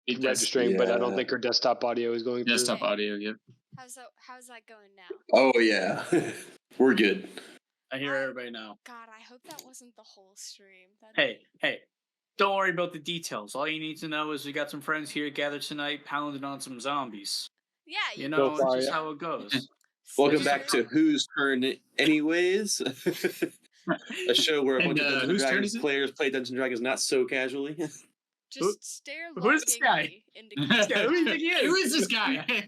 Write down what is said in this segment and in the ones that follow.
It registering, but I don't Yeah. think her desktop audio is going through. desktop audio. Yep. How's that going now? Oh yeah, we're good. I hear everybody now. God, I hope that wasn't the whole stream. Hey, don't worry about the details. All you need to know is we got some friends here gathered tonight pounding on some zombies. Yeah, You know, So far, it's just yeah. how it goes. Welcome back to Whose Turn Anyways, a show where a bunch of And, Dungeons and whose turn Dragons is it? players play Dungeons and Dragons not so casually. Just stare who is this guy? longingly into camera. Who do you think he is? Who is this guy? Hey,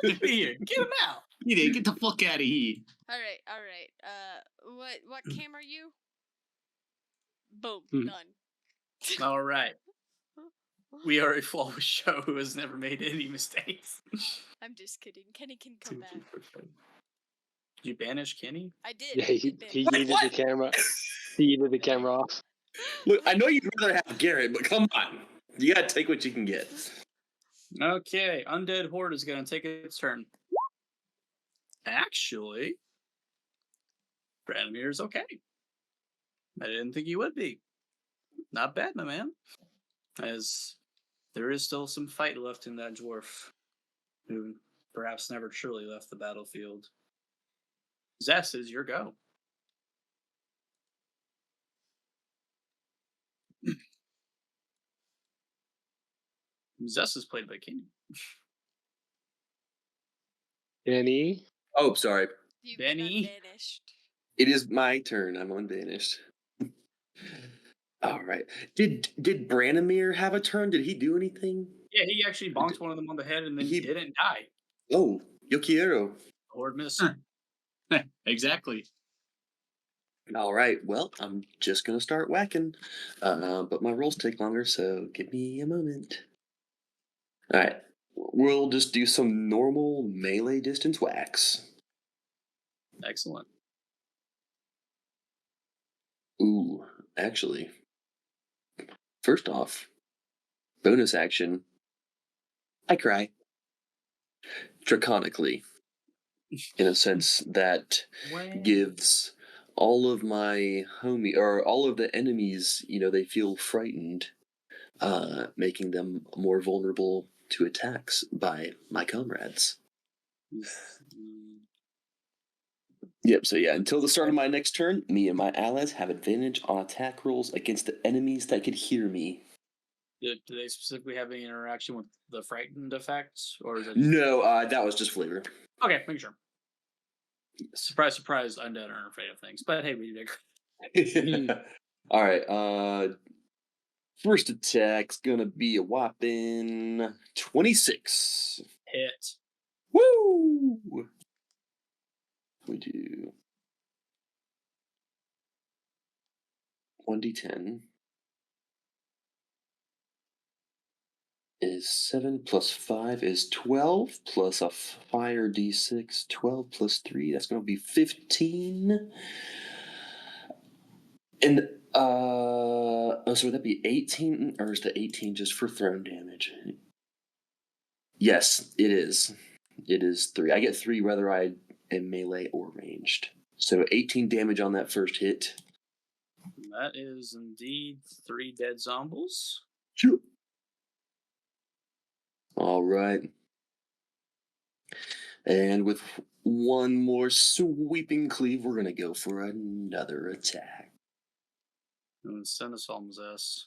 Get here. Get him out. get the fuck out of here. All right. What cam are you? Boom, Hmm. done. All right. We are a flawless show who has never made any mistakes. I'm just kidding. Kenny can come back. Did you banish Kenny? I did. Yeah, I he did ban- yeeted the camera. He yeeted the camera off. Look, I know you'd rather have Garrett, but come on, you gotta take what you can get. Okay, Undead Horde is going to take its turn. Actually, Branimir's okay. I didn't think he would be. Not bad, my man. As there is still some fight left in that dwarf, who perhaps never truly left the battlefield. Zess is your go. Zess is played by Kenny. Kenny? Oh, sorry. You've been Benny? unbanished. It is my turn. I'm unbanished. All right. Did Branimir have a turn? Did he do anything? Yeah, he actually bonked one of them on the head and then He- he didn't die. Oh, yo quiero. Horde missed. Exactly. All right. Well, I'm just gonna start whacking, but my rolls take longer, so give me a moment. All right. We'll just do some normal melee distance whacks. Excellent. Ooh, actually, first off, bonus action. I cry. Draconically, in a sense that gives all of my all of the enemies, they feel frightened, making them more vulnerable to attacks by my comrades. Yep, so yeah, until the start of my next turn, me and my allies have advantage on attack rolls against the enemies that could hear me. Do they specifically have any interaction with the frightened effects? Or is it No, that was just flavor. Okay, make sure. Surprise, surprise, undead aren't afraid of things. But hey, we did. All right, first attack's gonna be a whopping 26. Hit. Woo! We do 1d10 is 7 plus 5 is 12 plus a fire d6. 12 plus 3, that's gonna be 15. And so would that be 18, or is the 18 just for thrown damage? Yes, it is. It is 3. I get 3 whether I am melee or ranged. So 18 damage on that first hit. That is indeed 3 dead zombies. Sure. All right. And with one more sweeping cleave, we're gonna go for another attack. And send us on Zess.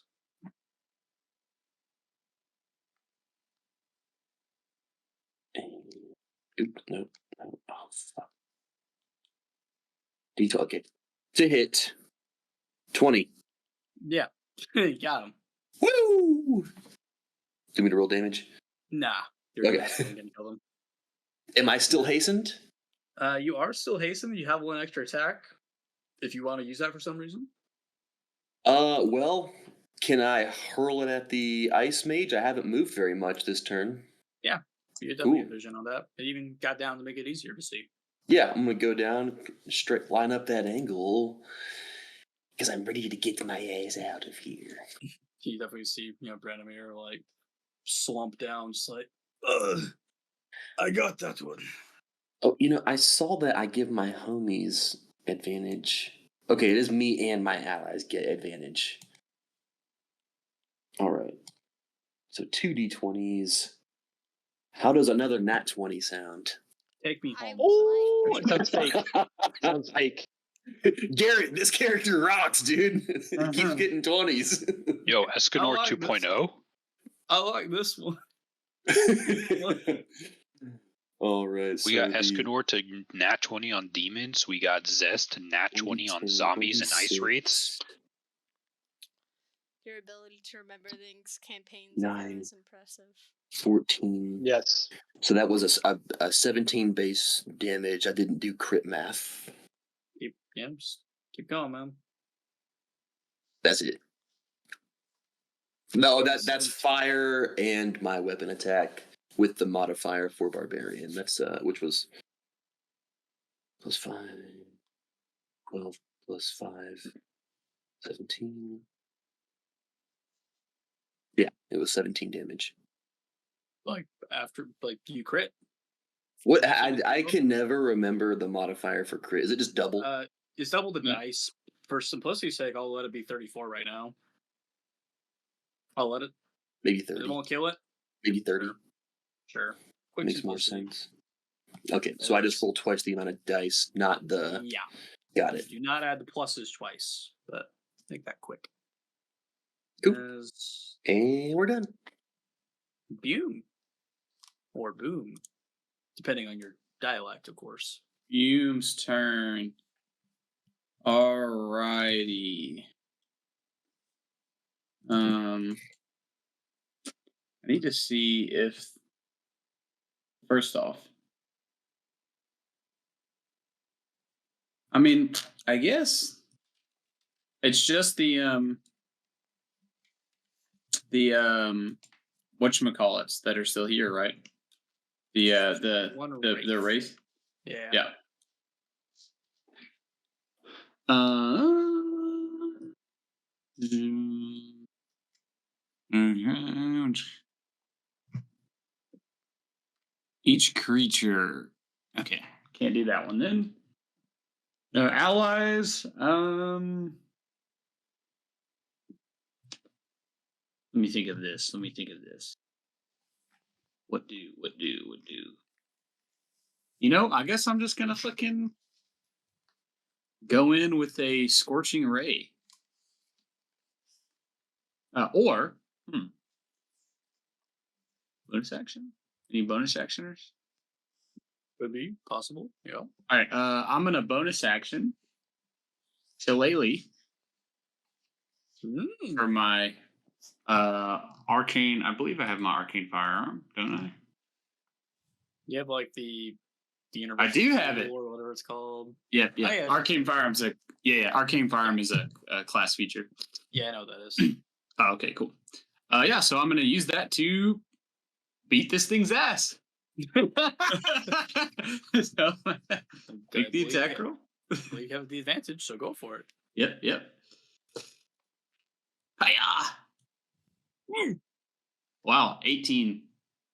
Oop, nope. Oh, fuck. D12, okay. To hit. 20. Yeah. Got him. Woo! Do me to roll damage? Nah. You're Okay. gonna kill them. Am I still hastened? You are still hastened. You have 1 extra attack. If you want to use that for some reason. Well, can I hurl it at the ice mage? I haven't moved very much this turn. Yeah. You definitely have Ooh. vision on that. It even got down to make it easier to see. Yeah, I'm gonna go down, straight line up that angle, because I'm ready to get my ass out of here. You definitely see, Branimir like slump down, just like, ugh, I got that one. Oh, I saw that I give my homies advantage. Okay, it is me and my allies get advantage. All right. So 2d20s. How does another nat 20 sound? Take me I home. Oh, like- it sounds fake. Sounds fake. Garrett, this character rocks, dude. He keeps getting 20s. Yo, Escanor like this. 2.0. I like this one. All right. We got Escanor to nat 20 on demons. We got Zest to nat 20 on zombies and ice wraiths. Your ability to remember things, campaigns, 9. is impressive. 14. Yes. So that was a 17 base damage. I didn't do crit math. Just keep going, man. That's it. No, that's fire and my weapon attack with the modifier for barbarian. That's which was +5, 12 +5, 17. Yeah, it was 17 damage. Like after you crit. What I can never remember the modifier for crit. Is it just double? It's double the Yeah. dice. For simplicity's sake, I'll let it be 34 right now. I'll let it. Maybe It 30. won't kill it. Maybe 30. Sure. Quick Makes more simplicity. sense. Okay, so I just rolled twice the amount of dice, not the. Yeah. Got it. Do not add the pluses twice, but make that quick. Cool. As And we're done. Boom. Or boom. Depending on your dialect, of course. Hume's turn. Alrighty. I need to see if first off. I mean, I guess it's just the whatchamacallits that are still here, right? One The race. Yeah. Yeah. Each creature. Okay, can't do that one then. No allies. Let me think of this. What do? You know, I guess I'm just gonna fucking go in with a scorching ray. Or bonus action? Any bonus actioners? Could be possible. Yeah. All right, I'm gonna bonus action Shillelagh for my arcane. I believe I have my arcane firearm, don't I? You have like the I do have it. or whatever it's called. Yeah. Oh, yeah. Arcane firearm's arcane firearm is a class feature. Yeah, I know what that is. Oh, okay, cool. Yeah, so I'm gonna use that to beat this thing's ass. So, take the attack roll. Well, you have the advantage, so go for it. Yep. Hiya! Wow, 18.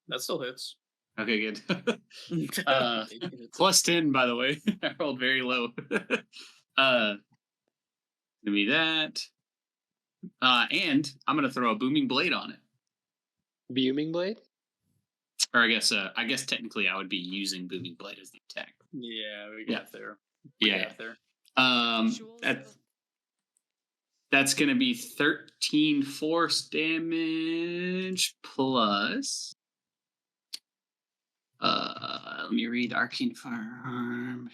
That still hits. Okay, good. It's- Plus 10, by the way. I rolled very low. Give me that. And I'm gonna throw a booming blade on it. Booming blade? Or I guess technically I would be using booming blade as the attack. yeah, we Yeah. got there. Yeah. Got there. Visuals. That's gonna be 13 force damage plus. Let me read arcane firearm.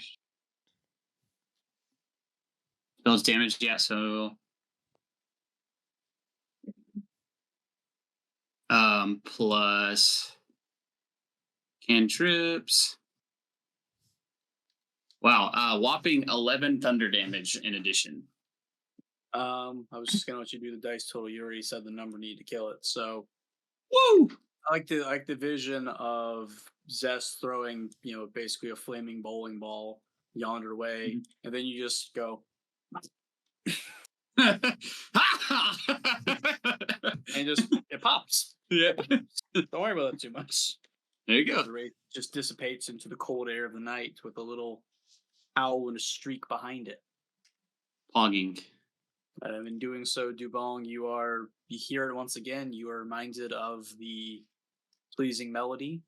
Spells damage, yeah. So, plus cantrips. Wow, whopping 11 thunder damage in addition. I was just gonna let you do the dice total. You already said the number needed to kill it. So Woo! I like the vision of Zest throwing, basically a flaming bowling ball yonder way, and then you just go and just it pops. Yeah. Don't worry about it too much. There you go. The ray just dissipates into the cold air of the night with a little owl and a streak behind it. Pogging. In doing so, Dubong, you hear it once again. You are reminded of the pleasing melody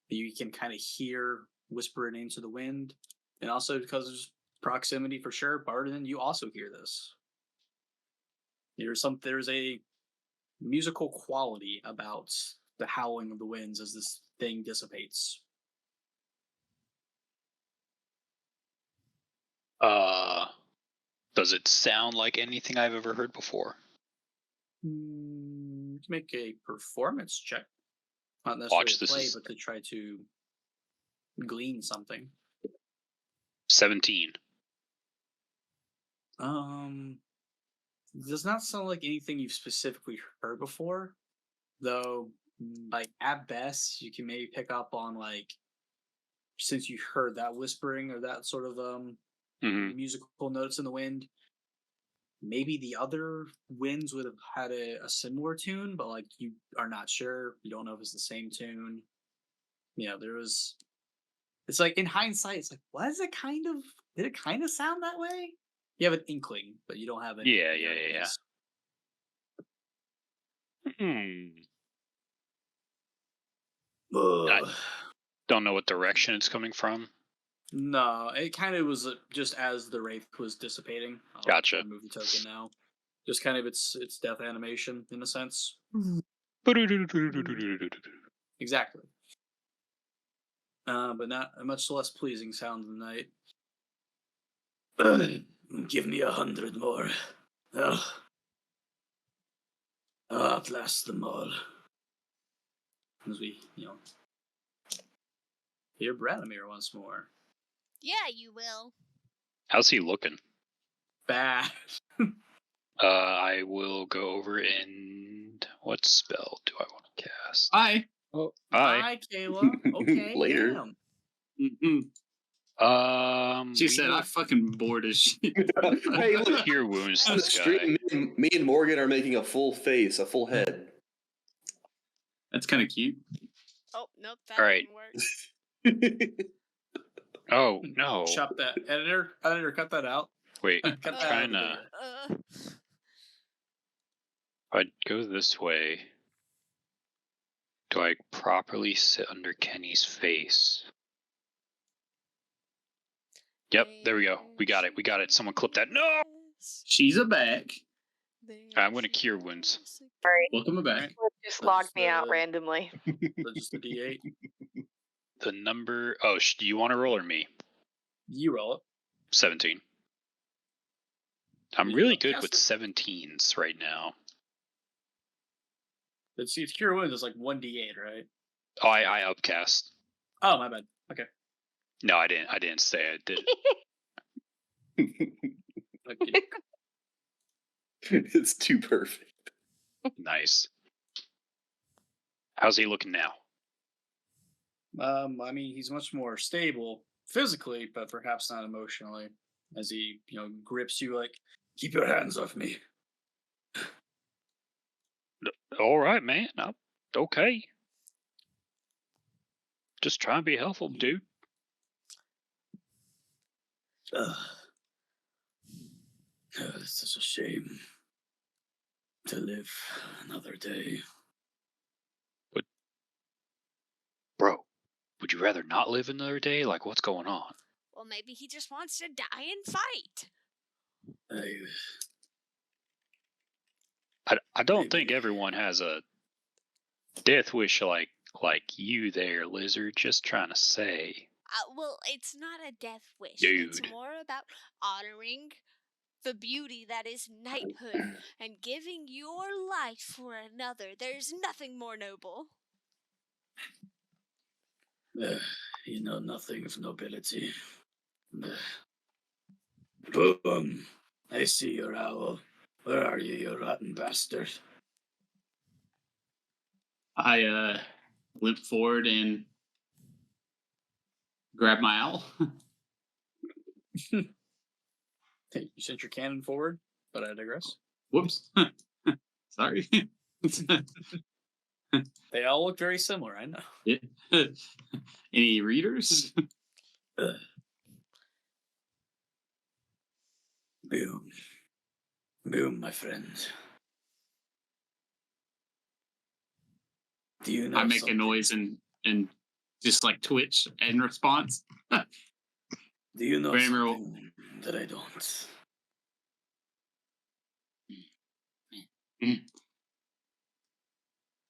that you can kind of hear whispering into the wind, and also because of proximity for sure, Barden, you also hear this. There's a musical quality about the howling of the winds as this thing dissipates. Does it sound like anything I've ever heard before? Make a performance check. Not necessarily Watch, to this play, is- but to try to glean something. 17. Does not sound like anything you've specifically heard before, though. Like at best, you can maybe pick up on like, since you heard that whispering or that sort of Mhm. musical notes in the wind. Maybe the other winds would have had a similar tune, but like you are not sure. You don't know if it's the same tune. There was. It's like in hindsight, it's like, was it kind of? Did it kind of sound that way? You have an inkling, but you don't have any. Yeah. guarantees. I don't know what direction it's coming from. No, it kind of was just as the wraith was dissipating. I'll Gotcha. remove the token now. Just kind of its death animation in a sense. Exactly. But not a much less pleasing sound than night. Give me 100 more. Outlast them all. As we, hear Branimir once more. Yeah, you will. How's he looking? Bad. I will go over and what spell do I want to cast? Hi. Oh, Hi. Hi, Kayla. Okay. Later. Damn. She We said, will "I fucking bored as shit." Hey, look, cure wounds on to the this guy. stream, me and Morgan are making a full face, a full head. That's kind of cute. Oh, nope, that All right. didn't work. Oh no! Chop that. Editor, cut that out. Wait, Cut I'm that out trying of the to. video. If I go this way, do I properly sit under Kenny's face? Yep, there we go. We got it. We got it. Someone clip that. No! She's a back. I'm gonna cure wounds. Sorry, Welcome back. just That's logged me out the- randomly. So just the D8. The number. Oh, do you want to roll or me? You roll it. 17. I'm You really upcast good with it? 17s right now. It's cure wounds is like 1d8, right? Oh, I upcast. Oh, my bad. Okay. No, I didn't. I didn't say I did. Okay. It's too perfect. Nice. How's he looking now? I mean, he's much more stable physically, but perhaps not emotionally. As he, grips you like, keep your hands off me. All right, man. Okay. Just try and be helpful, dude. It's such a shame to live another day. Bro, would you rather not live another day? Like, what's going on? Well, maybe he just wants to die and fight. I don't think everyone has a death wish like you there, Lizard. Just trying to say. Well, it's not a death wish. Dude. It's more about honoring the beauty that is knighthood and giving your life for another. There's nothing more noble. You know nothing of nobility. Boom! I see your owl. Where are you, you rotten bastard? I limp forward and grab my owl. Hey, you sent your cannon forward, but I digress. Whoops. Sorry. They all look very similar, I know. Yeah. Any readers? Boom. Boom, my friend. Do you know I make something? a noise and just like twitch in response. Do you know Very well. something that I don't?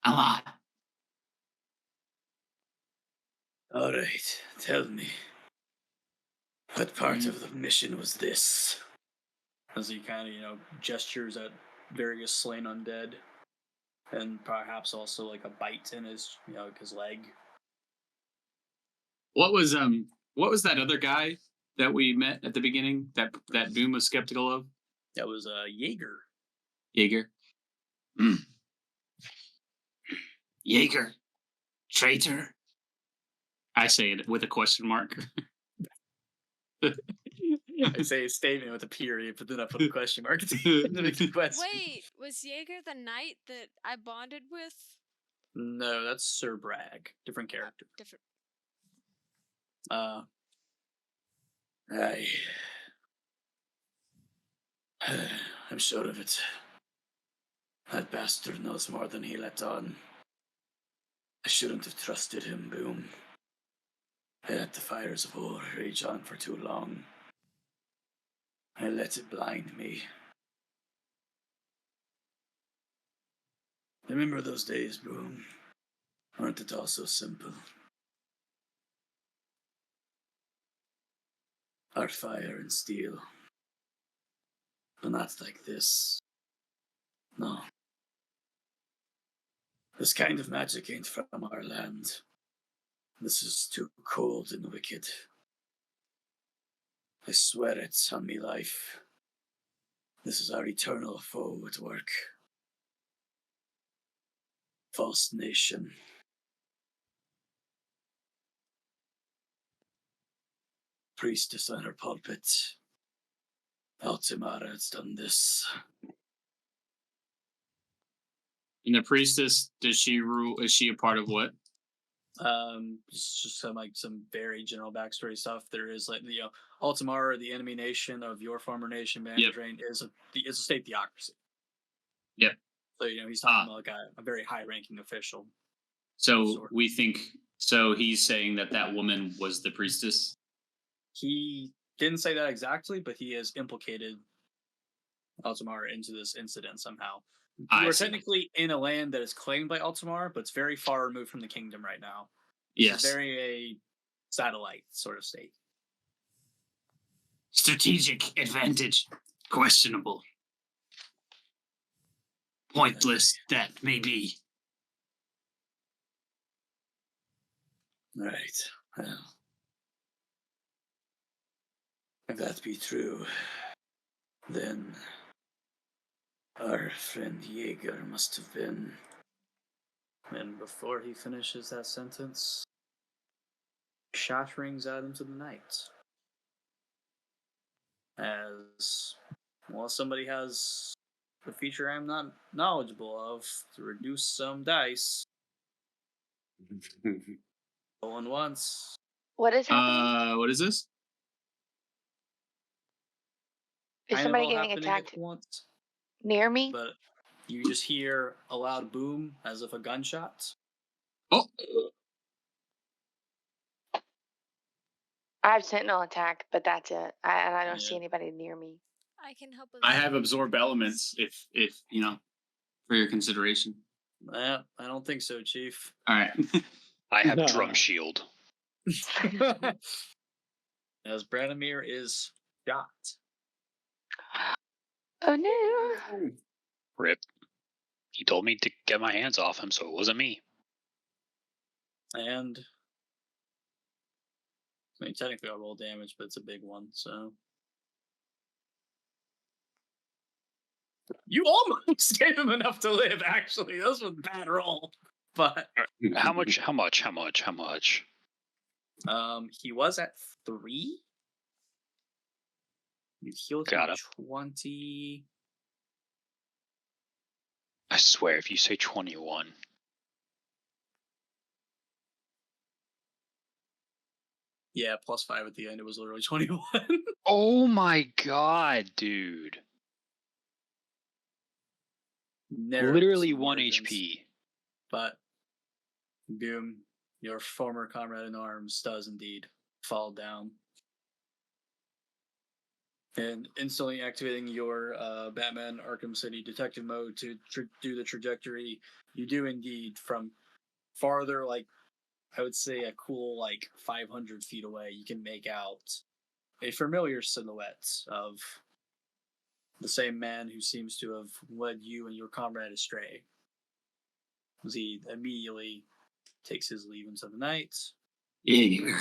A lot. All right, tell me. What part of the mission was this? As he kind of, gestures at various slain undead, and perhaps also like a bite in his, his leg. What was that other guy that we met at the beginning that Boom was skeptical of? That was Jaeger. Jaeger. Jaeger. Traitor. I say it with a question mark. I say a statement with a period, but then I put a question mark at the end of the question. Wait, was Jaeger the knight that I bonded with? No, that's Sir Bragg. Different character. Different. I'm sure of it. That bastard knows more than he let on. I shouldn't have trusted him, Boom. I let the fires of war rage on for too long. I let it blind me. Remember those days, Boom? Weren't it all so simple? Our fire and steel. But not like this. No. This kind of magic ain't from our land. This is too cold and wicked. I swear it on me life. This is our eternal foe at work. False nation. Priestess on her pulpit. Altimara has done this. And the priestess, does she rule? Is she a part of what? Just some very general backstory stuff. There is Altamara, the enemy nation of your former nation, Mandrain, is a state theocracy. Yep. So he's talking about like a very high-ranking official. So we think. So he's saying that woman was the priestess. He didn't say that exactly, but he has implicated Altamara into this incident somehow. We're technically in a land that is claimed by Altamara, but it's very far removed from the kingdom right now. Yes. It's very a satellite sort of state. Strategic advantage. Questionable. Pointless that may be. Right. Well, if that be true, then our friend Jaeger must have been. And before he finishes that sentence, shot rings out into the night. As well, somebody has the feature I'm not knowledgeable of to reduce some dice. Going once. What is happening? What is this? Is Kind of somebody all getting happening attacked at once, near me? but you just hear a loud boom as if a gunshot. Oh, I have sentinel attack, but that's it. I don't see Yeah. anybody near me. I can help. I have absorb elements. If for your consideration. I don't think so, Chief. All right. I have Nah. drum shield. As Branimir is shot. Oh no! Rip. He told me to get my hands off him, so it wasn't me. And I mean, technically I roll damage, but it's a big one, so. You almost gave him enough to live, actually. That was a bad roll. But How much? How much? How much? How much? he was at 3. You healed him Got it. 20. I swear, if you say 21. Yeah, +5 at the end. It was literally 21. Oh my god, dude. narrows Literally the 1 margins. HP. But Boom, your former comrade in arms does indeed fall down. And instantly activating your Batman Arkham City detective mode to do the trajectory, you do indeed from farther, like I would say a cool like 500 feet away, you can make out a familiar silhouette of the same man who seems to have led you and your comrade astray. As he immediately takes his leave into the night. Yeah.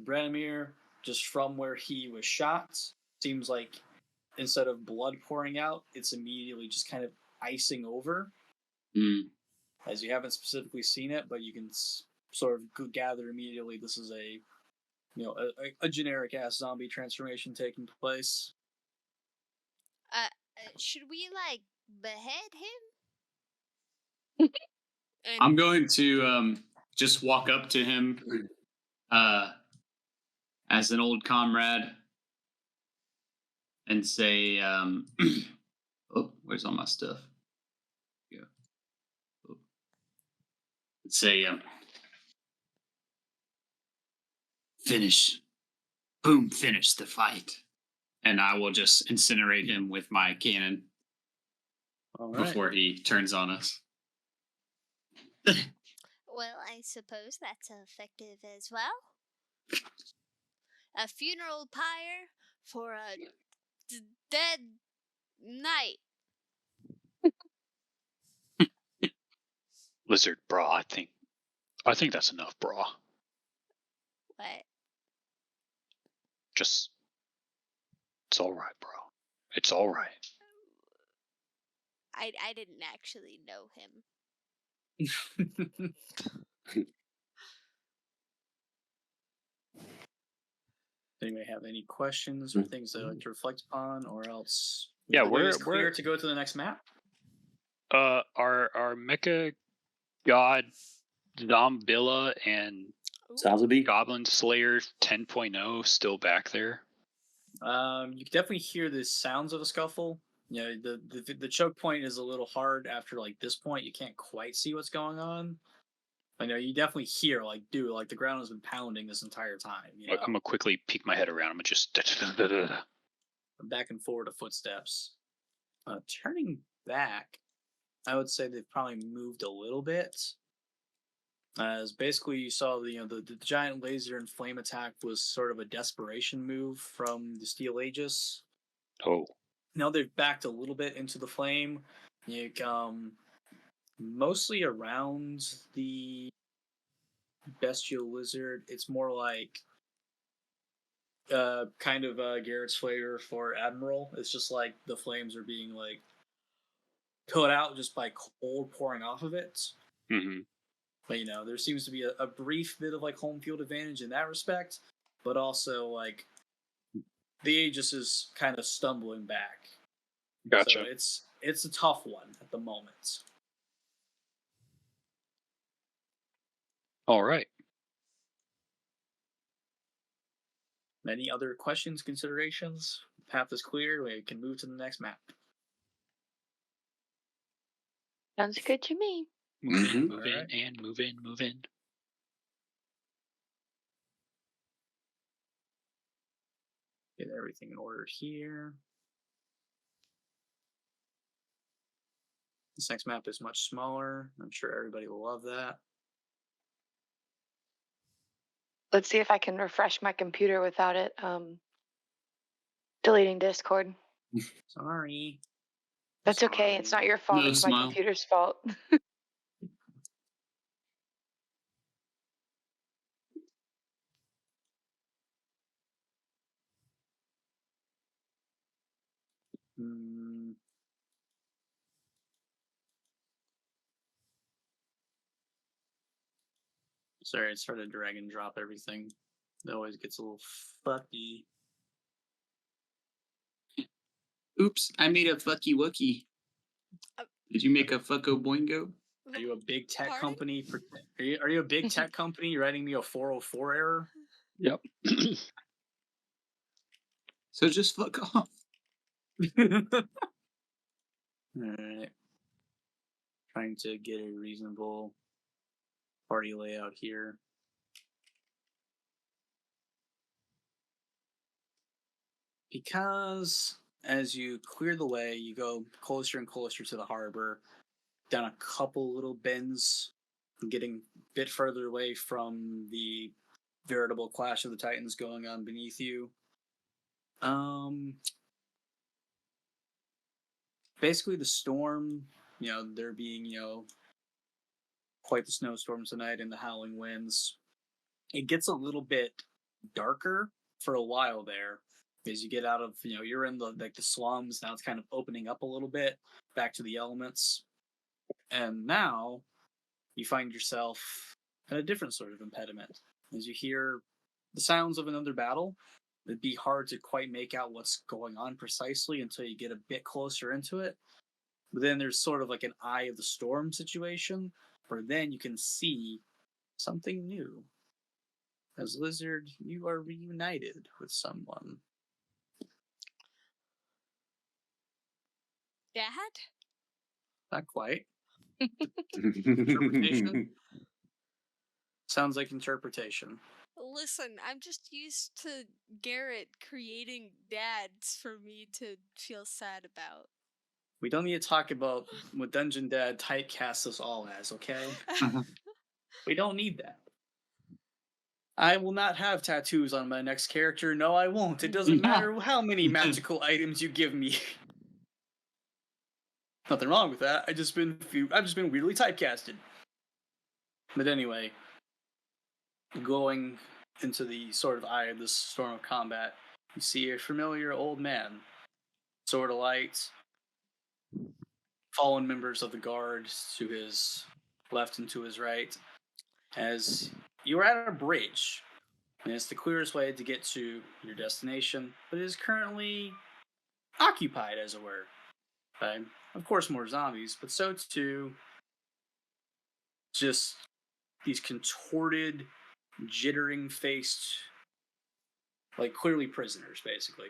Branimir, just from where he was shot, seems like instead of blood pouring out, it's immediately just kind of icing over. Mm. As you haven't specifically seen it, but you can sort of gather immediately this is a generic ass zombie transformation taking place. Should we like behead him? And I'm going to just walk up to him as an old comrade and say, oh, where's all my stuff? Yeah. Oh. Say, finish the fight. And I will just incinerate him with my cannon before he turns on us. well, I suppose that's effective as well. A funeral pyre for a dead knight. Lizard, bra. I think that's enough, bra. What? Just, it's all right, bro. It's all right. I didn't actually know him. Anybody have any questions or things they'd like to reflect upon, or else? Yeah, we're clear to go to the next map. Our mecha god Zombilla and Sazabi? Goblin Slayer 10.0 still back there? You can definitely hear the sounds of a scuffle. You know, the choke point is a little hard after like this point. You can't quite see what's going on. I know you definitely hear like, dude, like the ground has been pounding this entire time. You know? I'm gonna quickly peek my head around. I'm gonna just back and forward of footsteps. Turning back, I would say they've probably moved a little bit. As basically you saw the giant laser and flame attack was sort of a desperation move from the Steel Aegis. Oh. Now they've backed a little bit into the flame. You mostly around the bestial lizard. It's more like kind of Garrett's flavor for Admiral. It's just like the flames are being like put out just by cold pouring off of it. Mm-hmm. But there seems to be a brief bit of like home field advantage in that respect, but also like the Aegis is kind of stumbling back. Gotcha. So it's a tough one at the moment. All right. Any other questions, considerations? Path is clear. We can move to the next map. Sounds good to me. Move in, Alright. and move in, move in. Get everything in order here. This next map is much smaller. I'm sure everybody will love that. Let's see if I can refresh my computer without it deleting Discord. Sorry. That's okay. It's not your fault. No, It's smile. my computer's fault. Sorry, I started to drag and drop everything. It always gets a little fucky. Oops, I made a fucky wookie. Did you make a fucko boingo? Are you a big tech Pardon? company? Are you a big tech company writing me a 404 error? Yep. So just fuck off. Alright. Trying to get a reasonable party layout here. Because as you clear the way, you go closer and closer to the harbor, down a couple little bends, getting a bit further away from the veritable Clash of the Titans going on beneath you. Basically the storm, there being, quite the snowstorm tonight and the howling winds. It gets a little bit darker for a while there as you get out of, you're in the slums. Now it's kind of opening up a little bit back to the elements. And now you find yourself at a different sort of impediment as you hear the sounds of another battle. It'd be hard to quite make out what's going on precisely until you get a bit closer into it. But then there's sort of like an eye of the storm situation, where then you can see something new. As Lizard, you are reunited with someone. Dad? Not quite. Interpretation? Sounds like interpretation. Listen, I'm just used to Garrett creating dads for me to feel sad about. We don't need to talk about what Dungeon Dad typecasts us all as, okay? We don't need that. I will not have tattoos on my next character. No, I won't. It doesn't matter how many magical items you give me. Nothing wrong with that. I've just been weirdly typecasted. But anyway, going into the sort of eye of this storm of combat, you see a familiar old man, sword of light, fallen members of the guard to his left and to his right, as you are at a bridge, and it's the clearest way to get to your destination, but it is currently occupied, as it were, by, of course, more zombies, but so too just these contorted, jittering-faced, like clearly prisoners, basically.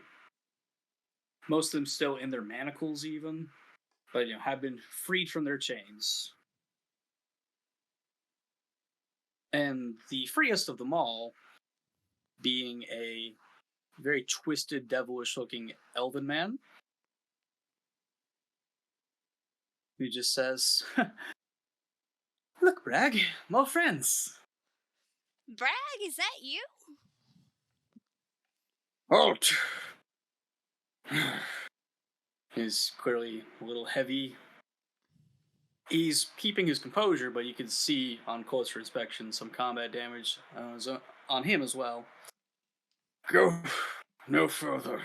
Most of them still in their manacles, even, but have been freed from their chains. And the freest of them all being a very twisted, devilish-looking elven man who just says, "Look, Bragg, more friends." Bragg, is that you? Halt! He's clearly a little heavy. He's keeping his composure, but you can see on closer inspection some combat damage on him as well. Go no further.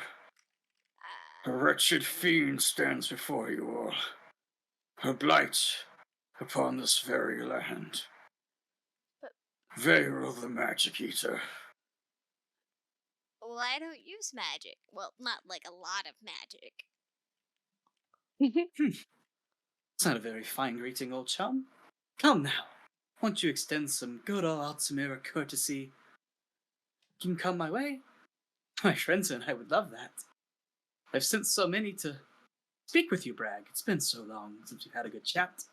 A wretched fiend stands before you all. A blight upon this very land. Veil the Magic Eater. Well, I don't use magic. Well, not like a lot of magic. It's not a very fine greeting, old chum. Come now. Won't you extend some good old Altamira courtesy? You can come my way. My friends and I would love that. I've sent so many to speak with you, Bragg. It's been so long since we've had a good chat.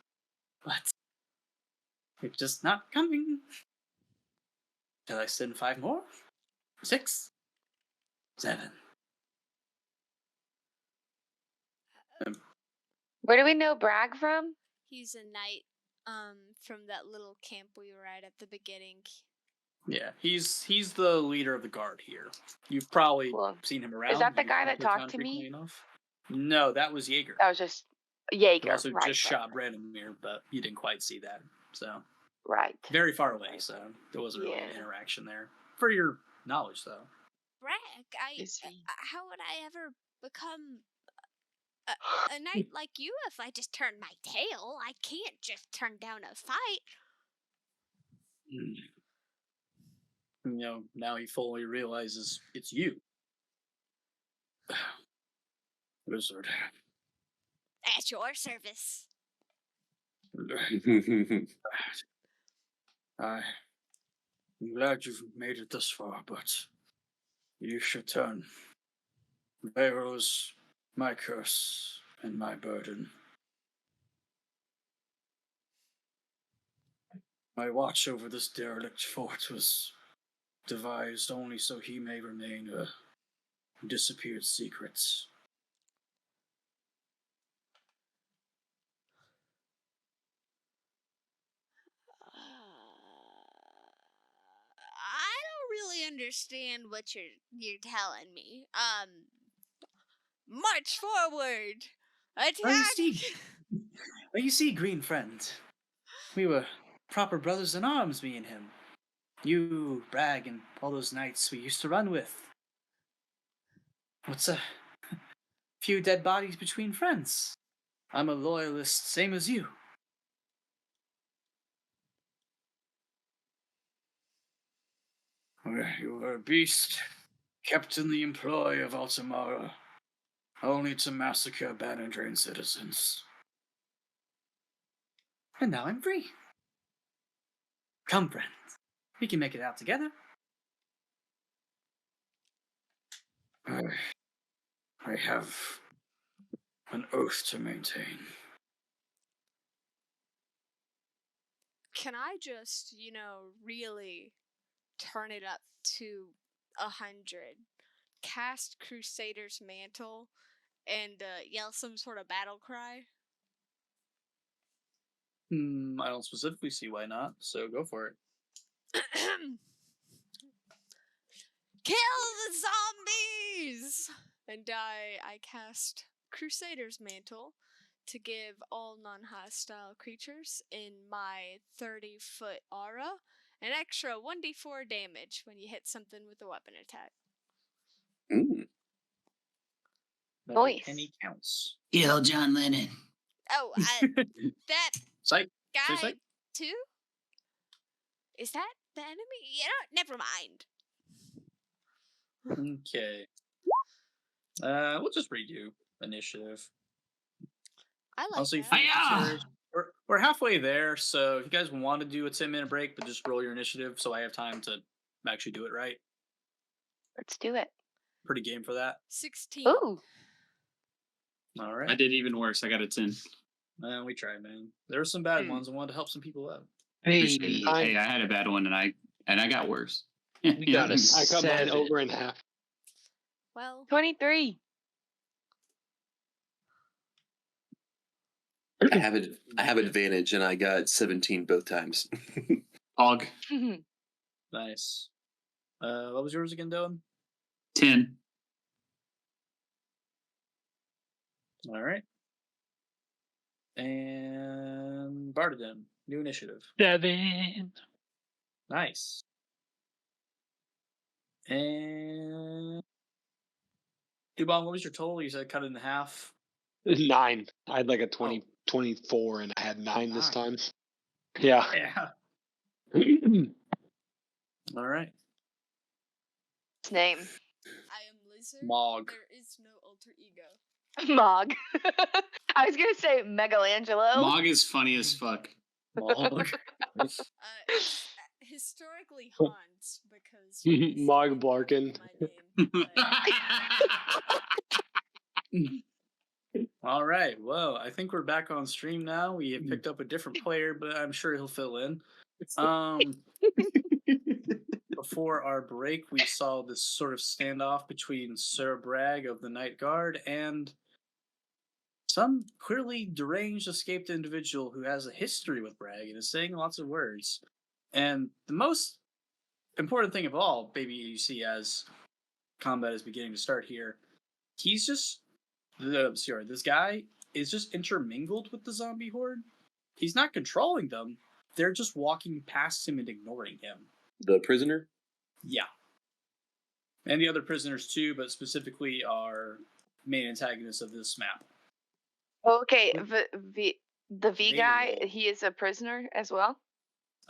But you're just not coming. Shall I send 5 more? 6? 7? Where do we know Bragg from? He's a knight, from that little camp we were at the beginning. Yeah, he's the leader of the guard here. You've probably Well, seen him around. is that the You've guy come that to town talked to me? frequently enough. No, that was Jaeger. That was just He Jaeger. also Right, just right, shot Branimir, but you didn't quite see that. So right. very far away, so there wasn't really an Yeah. interaction there. For your knowledge, though. Bragg, Is he? how would I ever become a knight like you if I just turn my tail? I can't just turn down a fight. Now he fully realizes it's you. Wizard. At your service. I'm glad you've made it this far, but you should turn. Pharaoh's my curse and my burden. My watch over this derelict fort was devised only so he may remain a disappeared secret. I don't really understand what you're telling me. March forward. Attack. You see, green friend, we were proper brothers in arms, me and him. You, Bragg, and all those knights we used to run with. What's a few dead bodies between friends? I'm a loyalist, same as you. You were a beast, kept in the employ of Altamara, only to massacre Bannerdrain citizens. And now I'm free. Come, friends. We can make it out together. I have an oath to maintain. Can I just, really turn it up to 100? Cast Crusader's Mantle and yell some sort of battle cry? I don't specifically see why not, so go for it. Kill the zombies! And I cast Crusader's Mantle to give all non-hostile creatures in my 30-foot aura an extra 1d4 damage when you hit something with a weapon attack. Ooh. Nice. Penny counts. Kill John Lennon. Oh, that Psych. guy Psych. too? Is that the enemy? Never mind. Okay. We'll just redo initiative. I like Honestly, that. Hiya! we're halfway there, so if you guys want to do a 10-minute break, but just roll your initiative so I have time to actually do it right. Let's do it. Pretty game for that. 16. Ooh. All right. I did even worse. I got a 10. We tried, man. There were some bad ones. I wanted to help some people out. Hey, I had a bad one, and I got worse. You got a Yeah. I cut mine over in half. Well, 23. I have advantage, and I got 17 both times. Hog. Nice. What was yours again, Dylan? 10. All right. And Bardaden, new initiative. 7. Nice. And Dubon, what was your total? You said cut it in half. 9. I had like a 24, and I had 9 this time. Yeah. Yeah. All right. His name. I am Lizard. Mog. There is no alter ego. Mog. I was going to say Michelangelo. Mog is funny as fuck. Mog. It's historically Hans because we Mog still Blarkin. my name, but- All right. Well, I think we're back on stream now. We have picked up a different player, but I'm sure he'll fill in. Before our break, we saw this sort of standoff between Sir Bragg of the Night Guard and some clearly deranged, escaped individual who has a history with Bragg and is saying lots of words. And the most important thing of all, maybe you see as combat is beginning to start here, he's just this guy is just intermingled with the zombie horde. He's not controlling them. They're just walking past him and ignoring him. The prisoner? Yeah. And the other prisoners too, but specifically our main antagonists of this map. Okay, the V guy, Vader. he is a prisoner as well?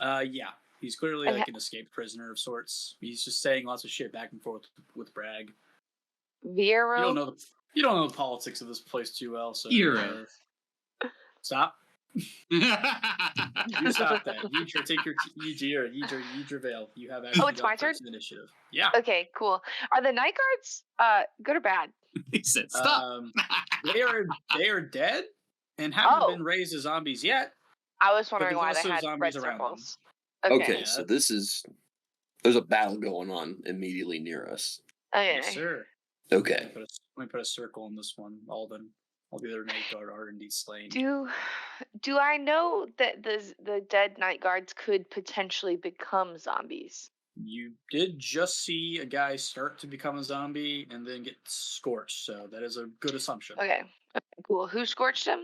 Yeah. He's clearly And like an escaped prisoner of sorts. He's just saying lots of shit back and forth with Bragg. Vero? You don't know the politics of this place too well, so Hero. Stop. You stop that. Yidra, take your Yidra Vale. You have actually it's my turn? first initiative. Yeah. Okay, cool. Are the night guards good or bad? He said, "Stop." They are dead and haven't Oh. been raised as zombies yet. I was wondering there's why they also had zombies red around them. circles. Okay, Yeah, so there's a battle going on immediately near us. Okay. yes, sir. Okay. Let me put a circle on this one. All the other night guard are indeed slain. Do I know that the dead night guards could potentially become zombies? You did just see a guy start to become a zombie and then get scorched, so that is a good assumption. Okay. Cool. Who scorched him?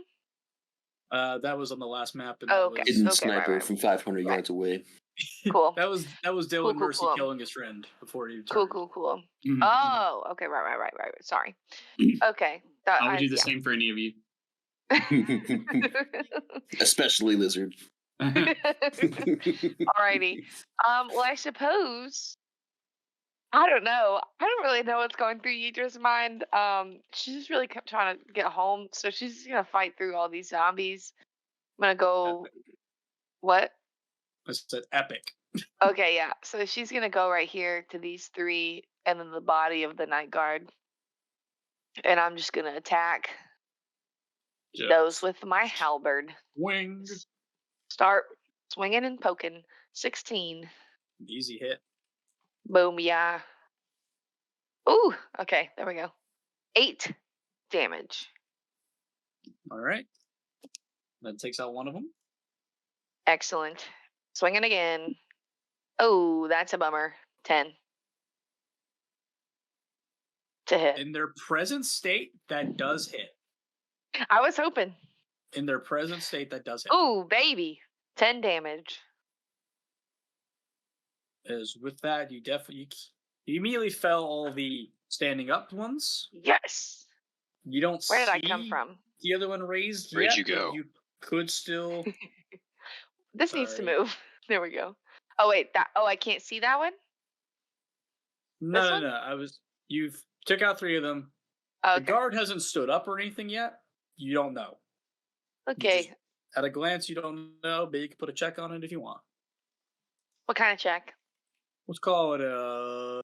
That was on the last map, and Oh, that okay. was Hidden Okay, sniper right. from 500 Right. yards away. Cool. that was Dylan cool, Mercy cool. killing his friend before he Cool, turned. cool. Mhm. Oh, okay, right. Sorry. Okay. I would do the same for any of you. Especially Lizard. Alrighty. Well, I suppose. I don't know. I don't really know what's going through Yidra's mind. She's just really kept trying to get home, so she's just gonna fight through all these zombies. I'm gonna go. What? I said epic. Okay, yeah. So she's gonna go right here to these three, and then the body of the night guard, and I'm just gonna attack those with my halberd. Wing. Start swinging and poking. 16. Easy hit. Boom, yeah. Ooh, okay, there we go. 8 damage. All right. That takes out one of them. Excellent. Swinging again. Oh, that's a bummer. 10 to hit. In their present state, that does hit. I was hoping. In their present state, that does hit. Ooh, baby. 10 damage. Is with that, you immediately fell all the standing up ones. Yes. You don't Where did see I come from? the other one raised Where'd yet, you but go? you could still. This needs to Sorry. move. There we go. Oh wait, I can't see that one? No. one? You've took out 3 of them. Oh, The okay. guard hasn't stood up or anything yet. You don't know. You Okay. just- at a glance, you don't know, but you can put a check on it if you want. What kind of check? Let's call it a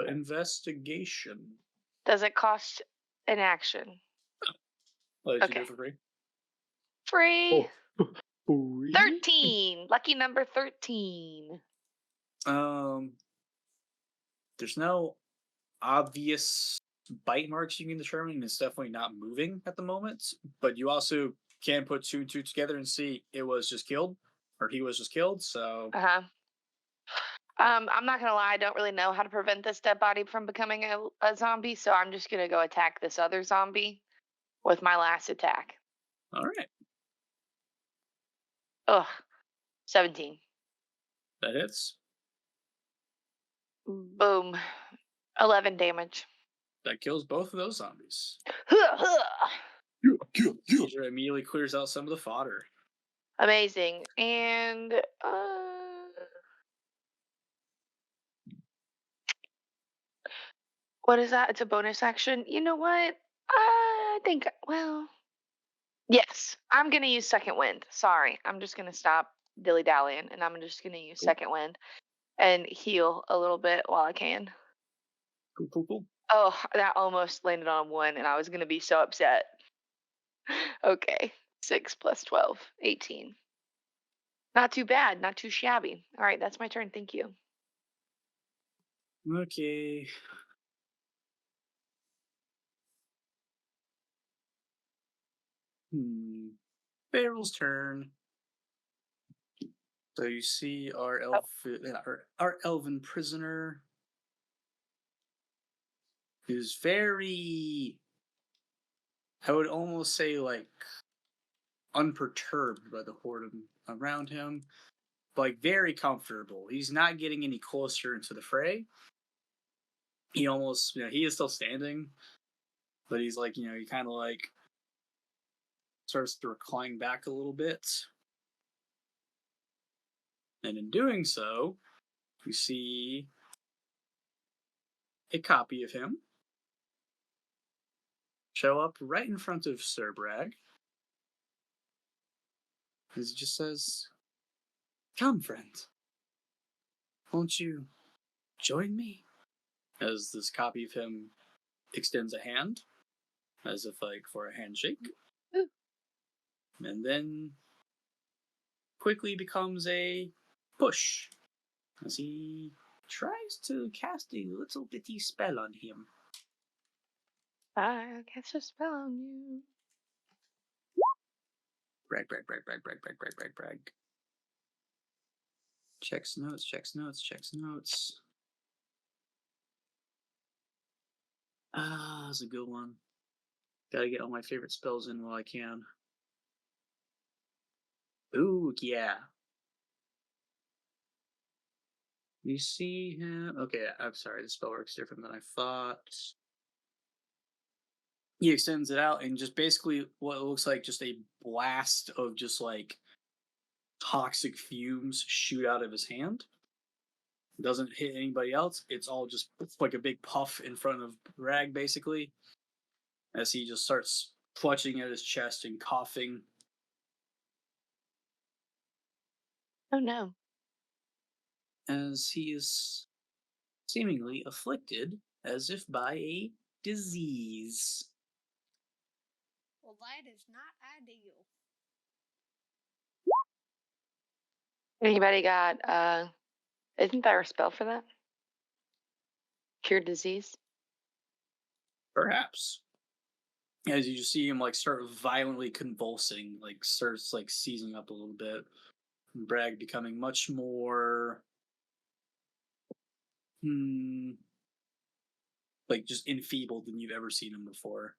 investigation. Does it cost an action? Let you do Okay. it for free. Free. Oh. 13. Lucky number 13. There's no obvious bite marks you can determine. It's definitely not moving at the moment, but you also can put 2 and 2 together and see it was just killed, or he was just killed. So Uh-huh. I'm not gonna lie, I don't really know how to prevent this dead body from becoming a zombie, so I'm just gonna go attack this other zombie with my last attack. all right, Ugh. 17. that hits. Boom. 11 damage. That kills both of those zombies. Yeah. Caesar immediately clears out some of the fodder. Amazing. And what is that? It's a bonus action. You know what? I think yes, I'm gonna use second wind. Sorry, I'm just gonna stop dilly dallying, and I'm just gonna use second wind and heal a little bit while I can. Cool. Oh, that almost landed on 1, and I was gonna be so upset. Okay, 6 plus 12, 18. Not too bad, not too shabby. All right, that's my turn. Thank you. Okay. Barrel's turn. So you see our our elven prisoner is very, I would almost say, like, unperturbed by the horde around him, like very comfortable. He's not getting any closer into the fray. He almost, he is still standing, but he's like, he kind of like starts to recline back a little bit. And in doing so, we see a copy of him show up right in front of Sir Bragg. He just says, "Come, friend. Won't you join me?" As this copy of him extends a hand, as if like for a handshake. And then quickly becomes a push as he tries to cast a little bitty spell on him. I cast a spell on you. Brag. Checks notes. Ah, that's a good one. Gotta get all my favorite spells in while I can. Ooh, yeah. You see him? Okay, I'm sorry, the spell works different than I thought. He extends it out, and just basically what looks like just a blast of just like toxic fumes shoot out of his hand. It doesn't hit anybody else. It's like a big puff in front of Bragg, basically, as he just starts clutching at his chest and coughing. Oh no. As he is seemingly afflicted as if by a disease. Well, that is not ideal. Anybody got isn't there a spell for that? Cure disease? Perhaps. As you just see him like start violently convulsing, like starts like seizing up a little bit. And Bragg becoming much more like just enfeebled than you've ever seen him before.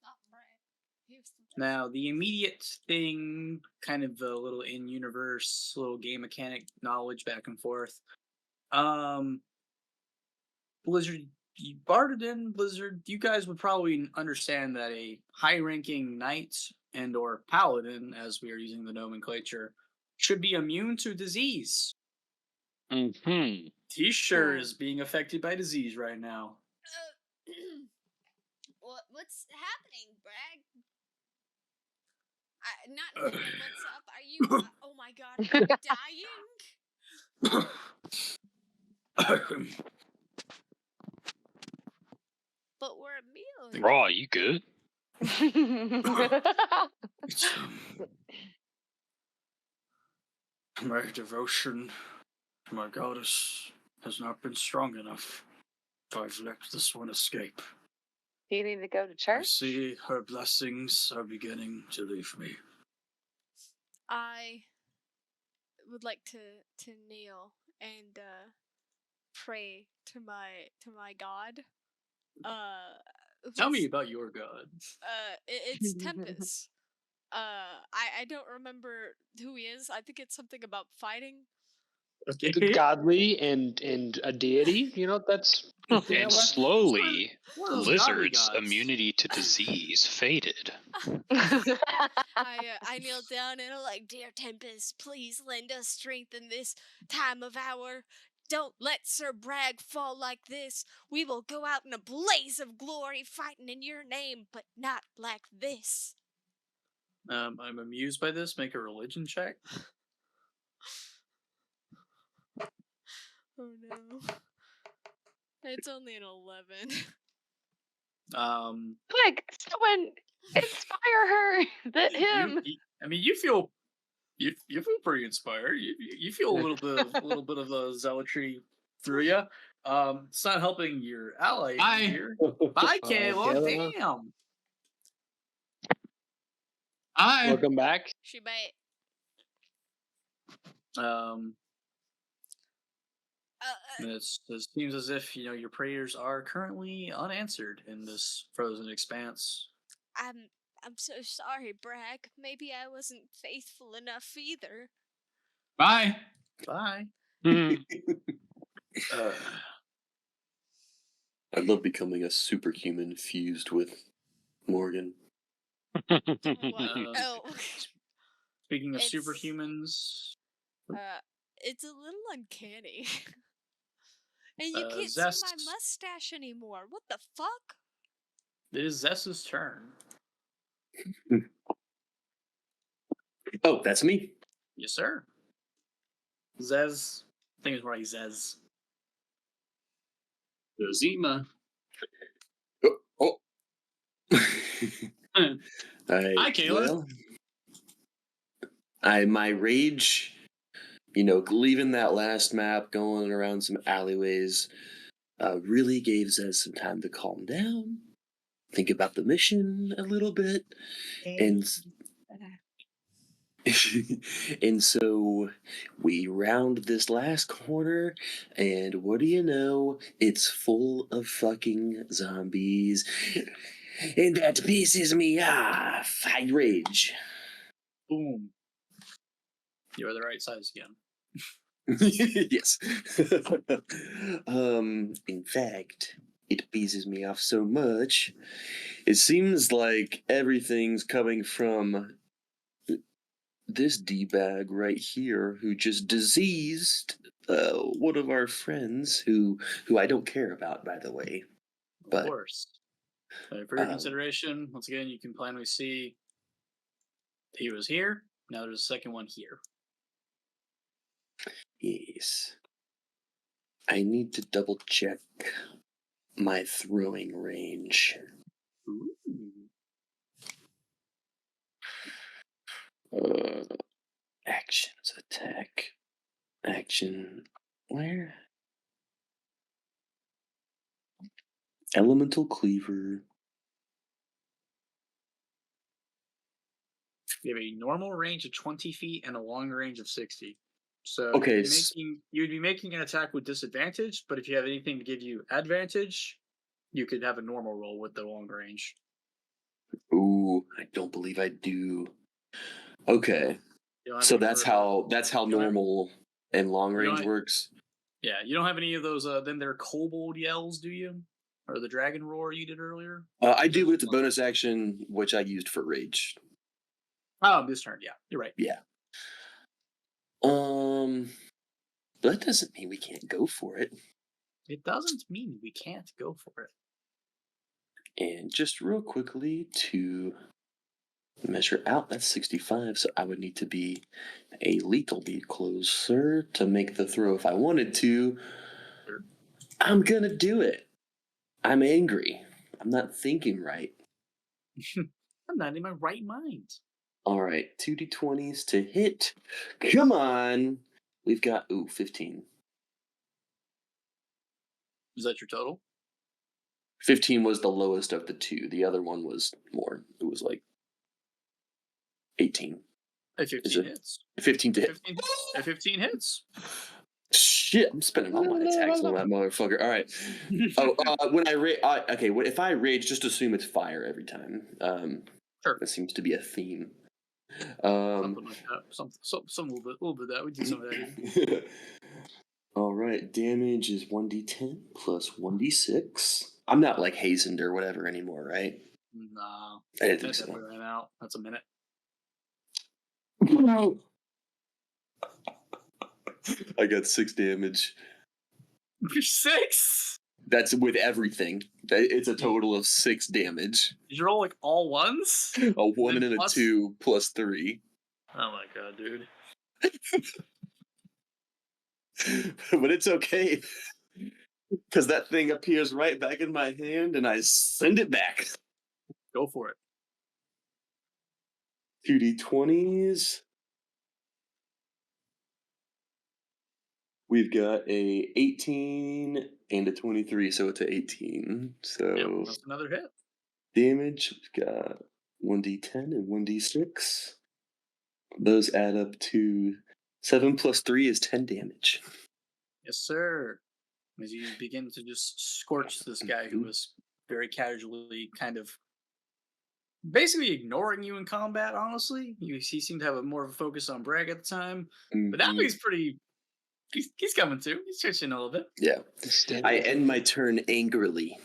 Not Brad. He was the best. Now, the immediate thing, kind of a little in-universe, little game mechanic knowledge back and forth. Blizzard, Bardoden, Blizzard, you guys would probably understand that a high-ranking knight and or paladin, as we are using the nomenclature, should be immune to disease. Mm-hmm. He sure is being affected by disease right now. What's happening, Bragg? Not knowing what's up. Are you? Oh my God! Are you dying? But we're immune. Raw, you good? My devotion to my goddess has not been strong enough. I've let this one escape. Do you need to go to I church? see her blessings are beginning to leave me. I would like to kneel and pray to my God. Tell me about your god. It's Tempest. I don't remember who he is. I think it's something about fighting. Okay. Godly and a deity, you know, that's And slowly, One of those godly Lizard's gods. immunity to disease faded. I kneel down and I'm like, dear Tempest, please lend us strength in this time of hour. Don't let Sir Bragg fall like this. We will go out in a blaze of glory fighting in your name, but not like this. I'm amused by this. Make a religion check. Oh no. It's only an 11. Like, someone inspire her. Him. You feel pretty inspired. You feel a little bit of the zealotry through you. It's not helping your ally here. Bye, Caleb. Damn. Welcome back. She bite. It seems as if your prayers are currently unanswered in this frozen expanse. I'm so sorry, Bragg. Maybe I wasn't faithful enough either. Bye. Mhm. I love becoming a superhuman fused with Morgan. Oh. Speaking of It's- superhumans, It's a little uncanny. And you can't Zest. see my mustache anymore. What the fuck? it is Zess's turn. Oh, that's me. Yes, sir. Zez. I think it's more like Zez. Zima. Oh. Hi, My rage leaving that last map, going around some alleyways, really gave Zez some time to calm down, think about the mission a little bit, and and so we round this last corner, and what do you know? It's full of fucking zombies, and that pisses me off. I rage. Boom. You're the right size again. Yes. In fact, it pisses me off so much. It seems like everything's coming from this D-bag right here who just diseased one of our friends who I don't care about, by the way. Of But course. For your consideration, once again, you can plainly see he was here. Now there's a second one here. yes. I need to double check my throwing range. Ooh. Actions, attack, action, where? Elemental Cleaver. You have a normal range of 20 feet and a long range of 60. So Okay, you'd be making an attack with disadvantage, but if you have anything to give you advantage, you could have a normal roll with the long range. Ooh, I don't believe I do. Okay, You don't have so any that's more- how you don't have- normal and long you don't range have- works. Yeah, you don't have any of those. Then they're kobold yells, do you? Or the dragon roar you did earlier? I do, but it's a bonus action, which I used for rage. Oh, this turn, yeah, you're right. Yeah. But that doesn't mean we can't go for it. It doesn't mean we can't go for it. And just real quickly to measure out, that's 65, so I would need to be a little bit closer to make the throw if I wanted to. Sure. I'm gonna do it. I'm angry. I'm not thinking right. I'm not in my right mind. All right, 2d20s to hit. Come on. We've got 15. Is that your total? 15 was the lowest of the two. The other one was more. It was like 18. A 15 it- hits. 15 to hit. 15 hits. Shit, I'm spending all my attacks on that motherfucker. All right. When I rage, okay. If I rage, just assume it's fire every time. Sure. That seems to be a theme. Something like that. Some little bit of that. We do some of that. All right. Damage is 1d10 plus 1d6. I'm not like hastened or whatever anymore, right? Nah. I didn't think That so. definitely ran out. That's a minute. I got 6 damage. 6? That's with everything. It's a total of 6 damage. Did you roll like all ones? A 1 Then and a plus- 2 plus 3. Oh my god, dude. But it's okay. Because that thing appears right back in my hand and I send it back. Go for it. 2d20s. We've got a 18 and a 23, so it's a 18. So Yep, that's another hit. damage, we've got 1d10 and 1d6. Those add up to 7 plus 3 is 10 damage. Yes, sir. As you begin to just scorch this guy who was very casually kind of basically ignoring you in combat, honestly. He seemed to have more of a focus on Bragg at the time. But now he's pretty... He's coming too. He's twitching a little bit. Yeah. I end my turn angrily.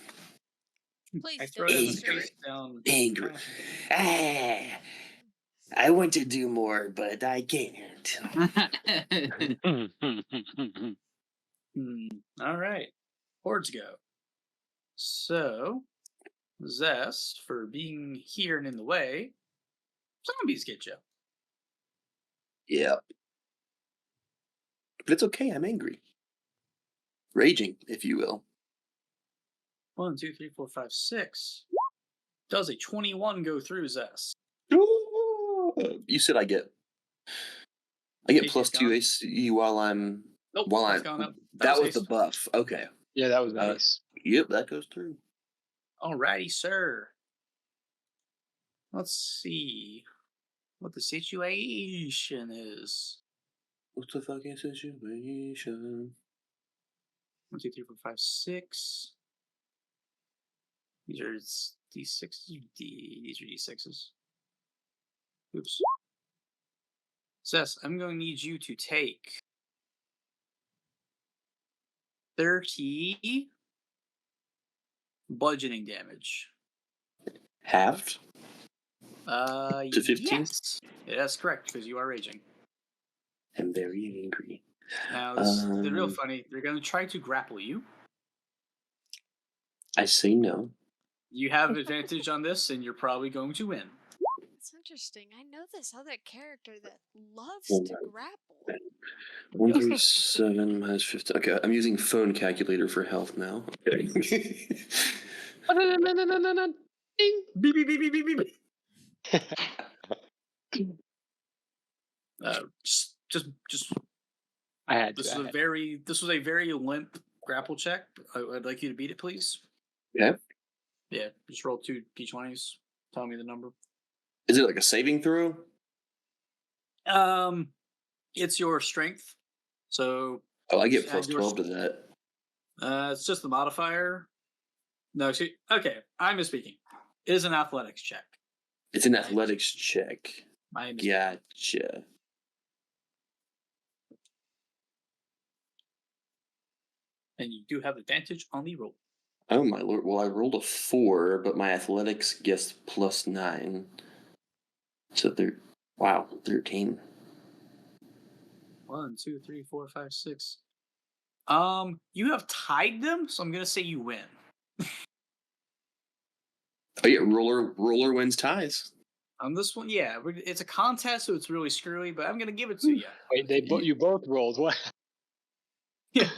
Please I throw him demonstrate. face down. Angry. I want to do more, but I can't. All right. Hordes go. So, Zest, for being here and in the way, zombies get you. Yeah. But it's okay, I'm angry. Raging, if you will. 1, 2, 3, 4, 5, 6. Does a 21 go through Zest? You said I get I get Haste plus is 2 gone. AC while I'm. Nope, While that's I'm. gone up. That was the haste. buff. Okay. Yeah, that was Uh, nice. Yep, that goes through. Alrighty, sir. Let's see what the situation is. What's the fucking situation? 1, 2, 3, 4, 5, 6. These are D6s. These are D6s. Oops. Cess, I'm going to need you to take 30 bludgeoning damage. Halved? To 15? Yes. Yeah, that's correct, because you are raging. I'm very angry. Now, they're real funny. They're going to try to grapple you. I say no. You have advantage on this, and you're probably going to win. It's interesting. I know this other character that loves Oh to my grapple. 1 through 7 minus 15. Okay, I'm using phone calculator for health now. Okay. Ding. Beep, beep, beep, beep, beep, beep. Just. I had This to. was a very limp grapple check. I'd like you to beat it, please. Okay. Yeah, just roll 2 d20s. Tell me the number. Is it like a saving throw? It's your strength. So. Oh, I get add plus your 12 to that. It's just the modifier. No, okay, I'm misspeaking. It is an athletics check. It's an athletics check. Gotcha. And you do have advantage on the roll. Oh my lord. Well, I rolled a 4, but my athletics gets plus 9. So 13. 1, 2, 3, 4, 5, 6. You have tied them, so I'm gonna say you win. Oh yeah, roller wins ties. On this one, yeah, it's a contest, so it's really screwy, but I'm gonna give it to you. Wait, you both rolled. What? Yeah.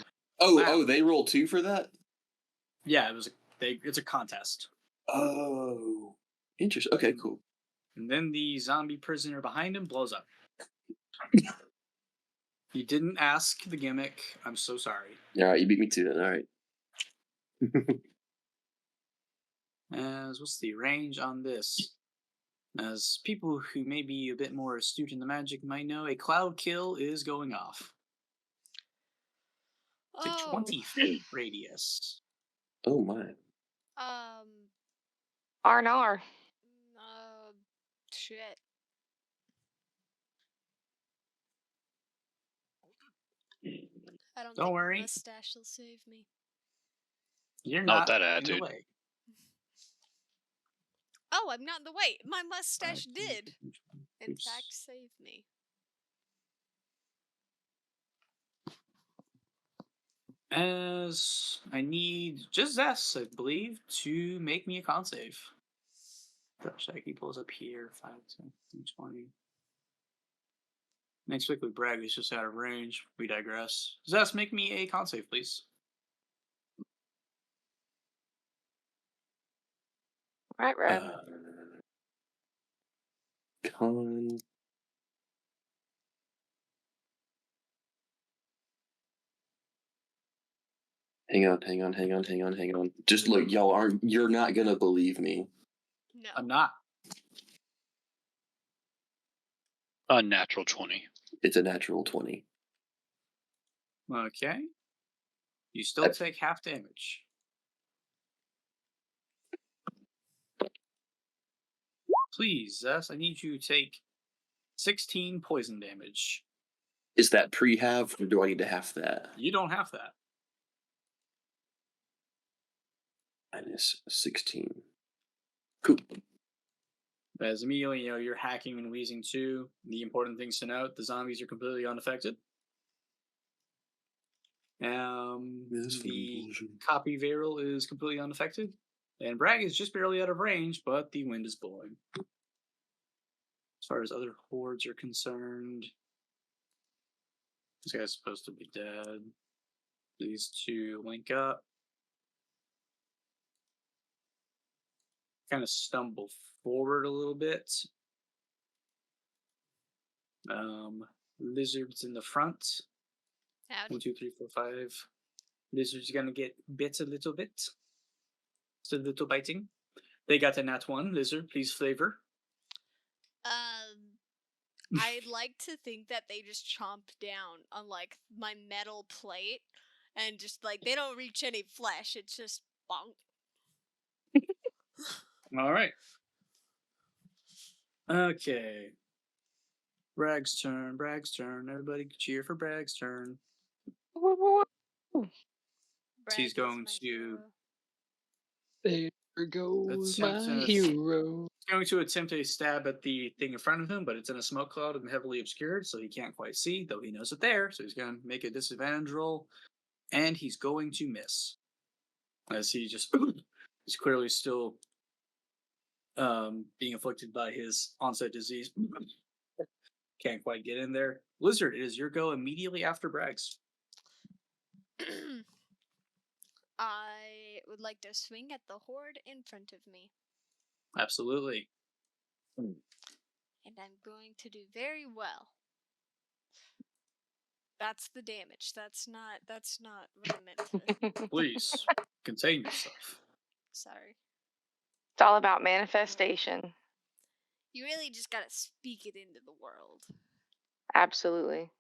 Oh, Wow. they rolled 2 for that? Yeah, it's a contest. Oh, interesting. Okay, cool. And then the zombie prisoner behind him blows up. You didn't ask the gimmick. I'm so sorry. All right, you beat me to it. All right. As what's the range on this? As people who may be a bit more astute in the magic might know, a cloud kill is going off. It's a 20 feet radius. Oh my. R&R. Shit. I don't think worry. my mustache will save me. You're Not not that in the attitude. way. Oh, I'm not in the way. My mustache did, in fact, save me. As I need just Zess, I believe, to make me a con save. Shaggy pulls up here. 5, 10, 20. Next week with Bragg is just out of range. We digress. Zess, make me a con save, please. Right, Red. Con. Hang on. Just look, you're not gonna believe me. No. I'm not. Unnatural 20. It's a natural 20. Okay. You still take half damage. Please, Zess, I need you to take 16 poison damage. Is that pre-half, or do I need to half that? You don't have that. Minus 16. Cool. As immediately, you're hacking and wheezing too. The important things to note, the zombies are completely unaffected. The copy Varil is completely unaffected. And Bragg is just barely out of range, but the wind is blowing. As far as other hordes are concerned, this guy's supposed to be dead. These two link up. Kind of stumble forward a little bit. Lizard's in the front. Howdy. 1, 2, 3, 4, 5. Lizard's gonna get bit a little bit. It's a little biting. They got a nat 1. Lizard, please flavor. I'd like to think that they just chomp down on like my metal plate and just like they don't reach any flesh. It's just bonk. All right. Okay. Brag's turn. Brag's turn. Everybody cheer for Brag's turn. He's Bragg is going my to hero. There goes Attempt my to- hero. going to attempt a stab at the thing in front of him, but it's in a smoke cloud and heavily obscured, so he can't quite see, though he knows it there. So he's going to make a disadvantage roll, and he's going to miss. As he just is clearly still being afflicted by his onset disease. Can't quite get in there. Lizard, it is your go immediately after Bragg's. I would like to swing at the horde in front of me, Absolutely. and I'm going to do very well. That's the damage. That's not what I meant to. Please contain yourself. Sorry. It's all about manifestation. You really just gotta speak it into the world. Absolutely.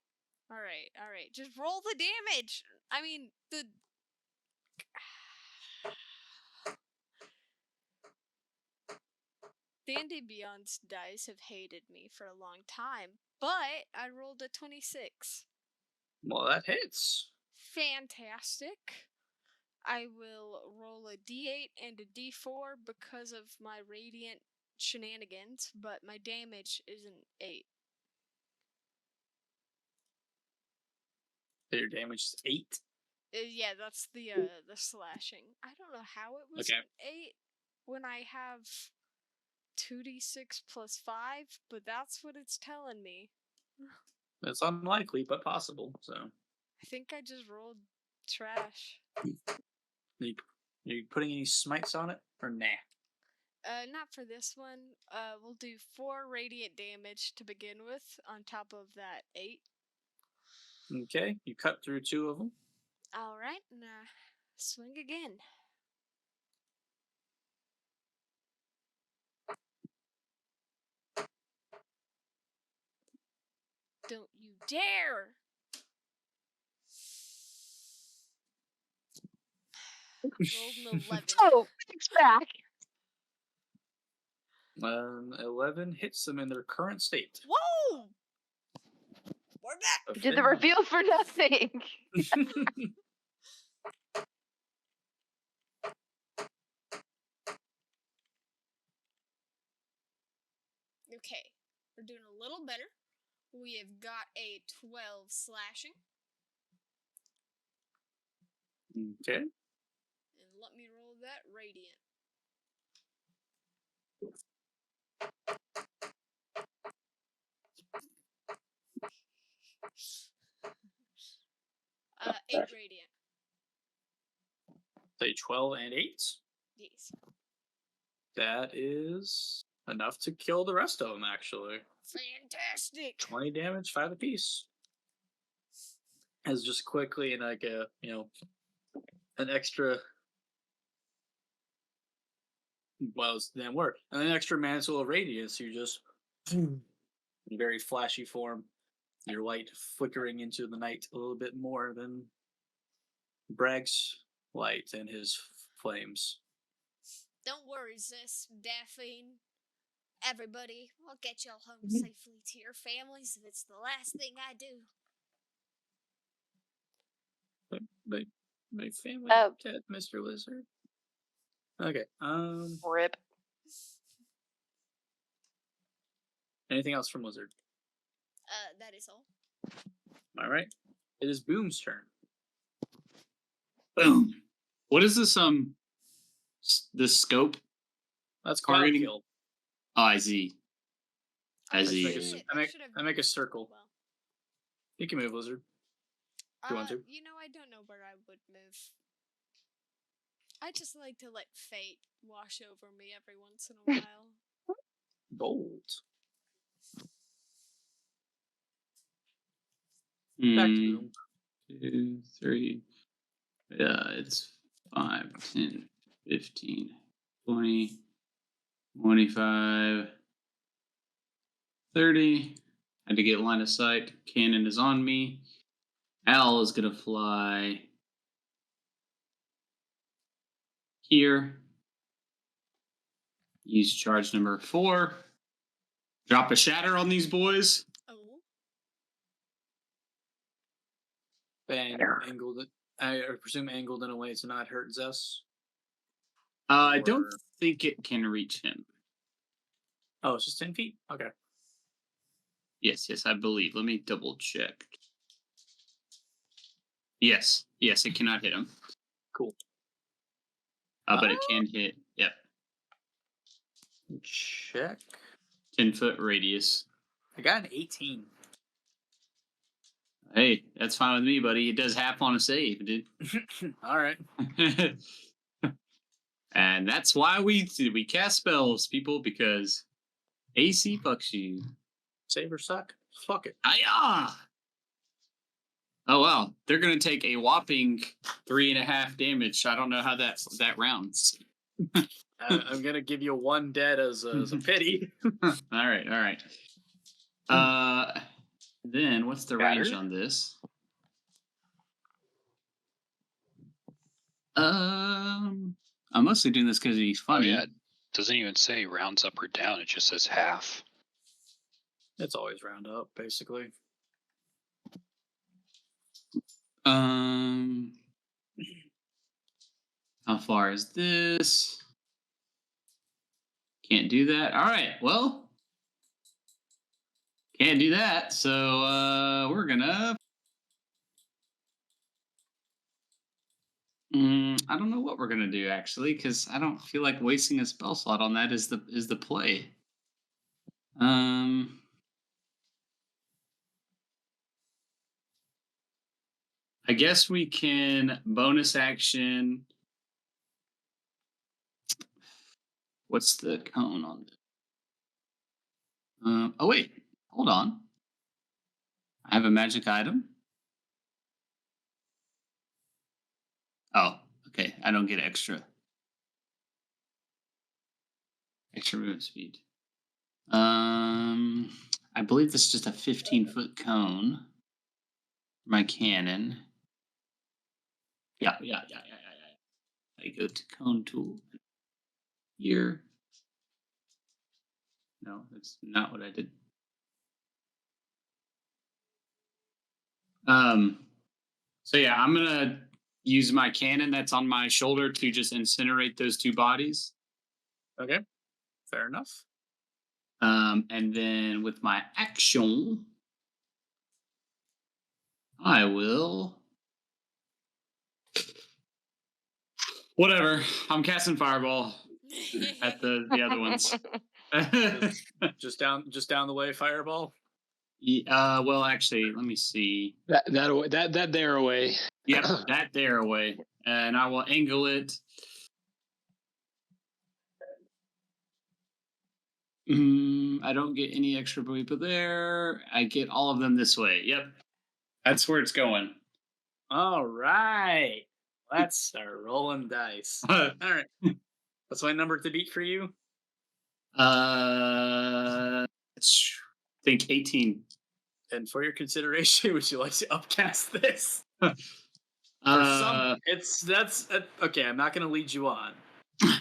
All right. Just roll the damage. I mean, the D&D Beyond's dice have hated me for a long time, but I rolled a 26. Well, that hits. Fantastic. I will roll a d8 and a d4 because of my radiant shenanigans, but my damage is an 8. So your damage is 8. Yeah, that's the slashing. I don't know how it was Okay. an 8 when I have 2d6 plus 5, but that's what it's telling me. It's unlikely, but possible. So, I think I just rolled trash. are you putting any smites on it, or nah? Not for this one. We'll do 4 radiant damage to begin with, on top of that 8. Okay, you cut through 2 of them. Alright, and swing again. Don't you dare! Rolled an 11. Oh, it's back. 11 hits them in their current state. Whoa! We're back! You did the reveal for nothing. Okay, we're doing a little better. We have got a 12 slashing. Okay. And let me roll that radiant. Eight radiant. Say 12 and 8. Yes. That is enough to kill the rest of them, actually. Fantastic! 20 damage, 5 apiece. As just quickly and like a, an extra. Well, it didn't work. And an extra mantle of radiance, you just. In very flashy form. Your light flickering into the night a little bit more than Bragg's light and his flames. Don't worry, Sis, Daphne, everybody. I'll get y'all home safely to your families if it's the last thing I do. My family Oh. dead, Mr. Lizard. Okay. Rip. Anything else from Lizard? That is all. All right. It is Boom's turn. Boom. What is this? This scope? That's Cloud Targeting- Kill. Oh, I see. I Let's see. make a- I make a circle. Well, You can move, Lizard. Do you want to? You know, I don't know where I would move. I just like to let fate wash over me every once in a while. Bold. Back to Hmm, room. 2, 3. Yeah, it's 5, 10, 15, 20, 25, 30. Had to get line of sight. Cannon is on me. Al is gonna fly here. Use charge number 4. Drop a shatter on these boys. Oh. And angled it. I presume angled in a way to not hurt Zess. I don't Or- think it can reach him. Oh, it's just 10 feet? Okay. Yes, I believe. Let me double check. Yes, it cannot hit him. Cool. But it can hit. Yep. Check. 10-foot radius. I got an 18. Hey, that's fine with me, buddy. It does half on a save, dude. All right. And that's why we cast spells, people, because AC fucks you. Save or suck? Fuck it. Aya! Oh wow, they're gonna take a whopping 3.5 damage. I don't know how that rounds. I'm gonna give you 1 dead as a pity. all right. Then what's the range on this? I'm mostly doing this because he's funny. Oh, yeah. It doesn't even say rounds up or down. It just says half. It's always round up, basically. How far is this? Can't do that. All right. Well, can't do that. So we're gonna. I don't know what we're gonna do actually, because I don't feel like wasting a spell slot on that. Is the play? I guess we can bonus action. What's the cone on this? Oh wait, hold on. I have a magic item. Oh, okay. I don't get extra movement speed. I believe this is just a 15-foot cone. My cannon. Yeah. I go to cone tool here. No, that's not what I did. So yeah, I'm gonna use my cannon that's on my shoulder to just incinerate those 2 bodies. Okay. Fair enough. And then with my action, I will. Whatever. I'm casting fireball at the other ones. just down the way, fireball. Well, actually, let me see. That there away. Yep, that there away, and I will angle it. I don't get any extra people there. I get all of them this way. Yep, that's where it's going. All right. Let's start rolling dice. All right. What's my number to beat for you? I think 18. And for your consideration, would you like to upcast this? Okay. I'm not going to lead you on.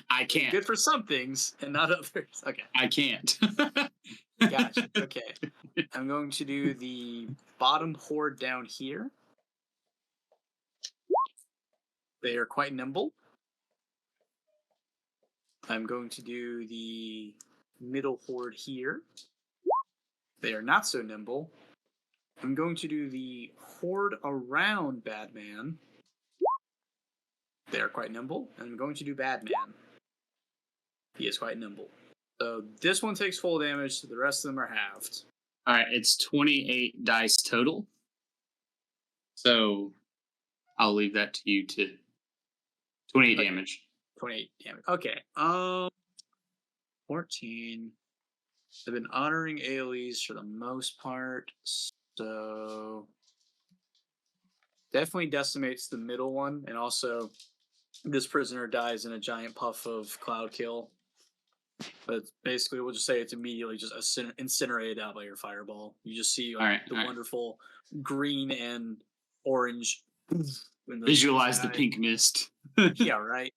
I can't. Good for some things and not others. Okay. I can't. Gotcha. Okay. I'm going to do the bottom horde down here. They are quite nimble. I'm going to do the middle horde here. They are not so nimble. I'm going to do the horde around Badman. They are quite nimble. And I'm going to do Badman. He is quite nimble. So this one takes full damage, so the rest of them are halved. All right, it's 28 dice total. So I'll leave that to you to 28 damage. 28 damage. Okay. 14. I've been honoring AoEs for the most part, so definitely decimates the middle one, and also this prisoner dies in a giant puff of cloud kill. But basically, we'll just say it's immediately just incinerated out by your fireball. You just see the wonderful green and orange. Visualize the pink mist. Yeah, right.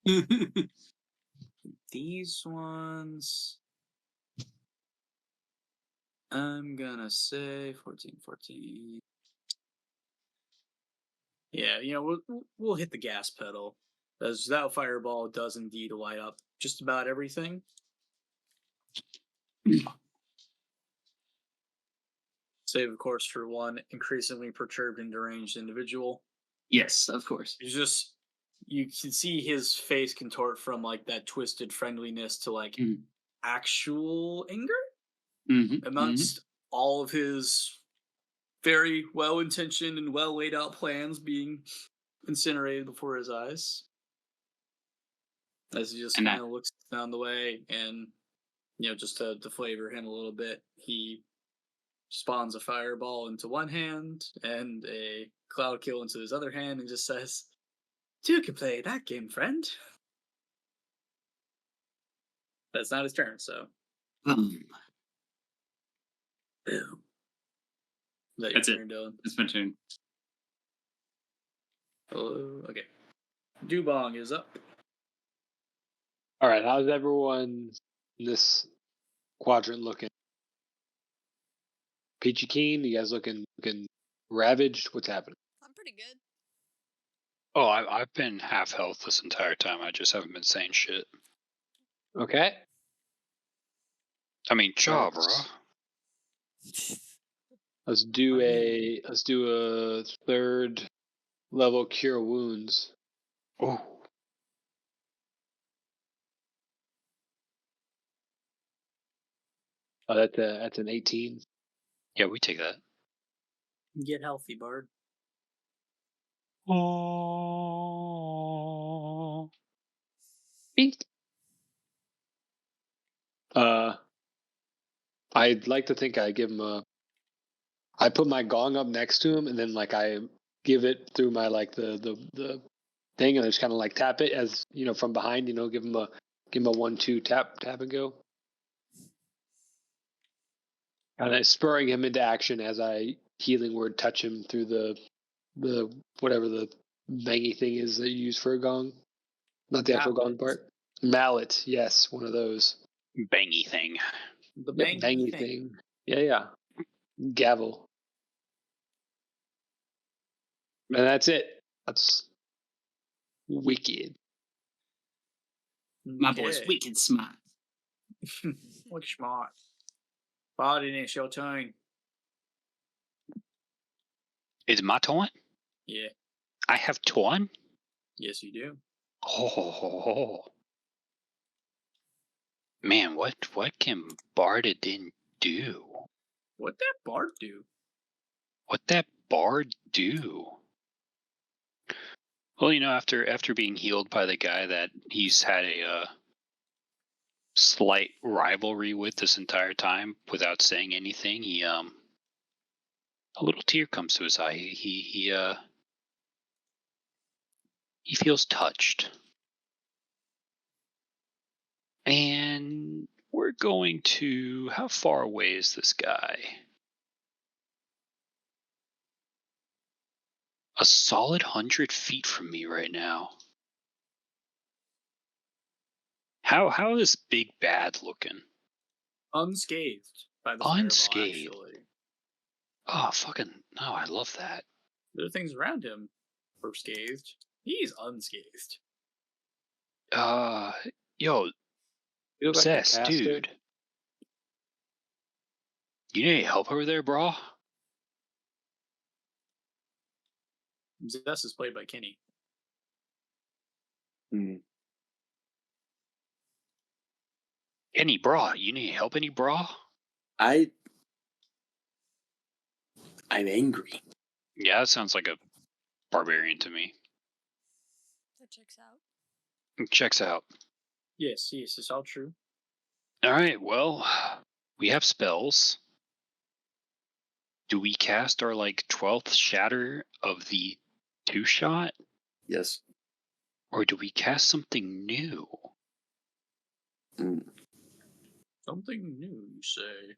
These ones, I'm gonna say 14. Yeah, we'll hit the gas pedal, as that fireball does indeed light up just about everything. Save, of course, for one increasingly perturbed and deranged individual. Yes, of course. You can see his face contort from like that twisted friendliness to like actual anger amongst all of his very well intentioned and well laid out plans being incinerated before his eyes. As he just kind of looks down the way, and just to flavor him a little bit, he spawns a fireball into one hand and a cloud kill into his other hand, and just says, "You can play that game, friend." That's not his turn, so. Boom. Boom. That's it. Dylan? That's my turn. Oh, okay. Dubong is up. All right, how's everyone in this quadrant looking? Peachy Keen, you guys looking ravaged? What's happening? I'm pretty good. Oh, I've been half health this entire time. I just haven't been saying shit. Okay. I mean, bro. Let's do a third level cure wounds. Oh. Oh, that's an 18. Yeah, we take that. Get healthy, Bard. Oh. Beat. I'd like to think I give him I put my gong up next to him, and then like I give it through my like the thing, and I just kind of like tap it as from behind. Give him a 1-2 tap and go. And I'm spurring him into action as I healing word touch him through the whatever the bangy thing is that you use for a gong. Not the actual gong part. Mallet, yes, one of those. Bangy thing. The bangy thing. Yeah. Gavel. And that's it. That's wicked. My boy's wicked smart. What's smart? Bardin, it's your turn. Is it my turn? Yeah. I have turn? Yes, you do. Oh. Man, what can Bardin do? What that Bard do? What that Bard do? Well, after being healed by the guy that he's had a slight rivalry with this entire time without saying anything, he a little tear comes to his eye. He feels touched. And we're going to, how far away is this guy? A solid 100 feet from me right now. How is Big Bad looking? Unscathed by the Unscathed. Fireball, actually. Oh, fucking no! I love that. There are things around him are scathed. He's unscathed. Yo, Zest, dude. You need any help over there, bro? Zest is played by Kenny. Any bra? You need help? Any bra? I'm angry. Yeah, that sounds like a barbarian to me. That checks out. It checks out. Yes, it's all true. All right, well, we have spells. Do we cast our 12th shatter of the 2-shot? Yes. Or do we cast something new? Mm. Something new, you say?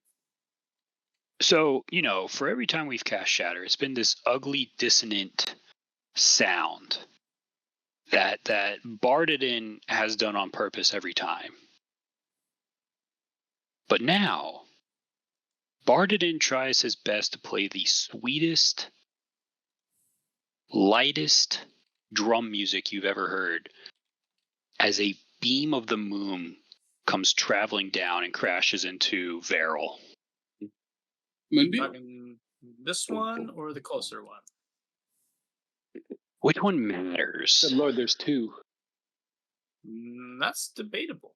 So, for every time we've cast Shatter, it's been this ugly, dissonant sound that Bardadin has done on purpose every time. But now, Bardadin tries his best to play the sweetest, lightest drum music you've ever heard as a beam of the moon comes traveling down and crashes into Varel. Moonbeam? Talking this one or the closer one? Which one matters? Good Lord, there's two. That's debatable.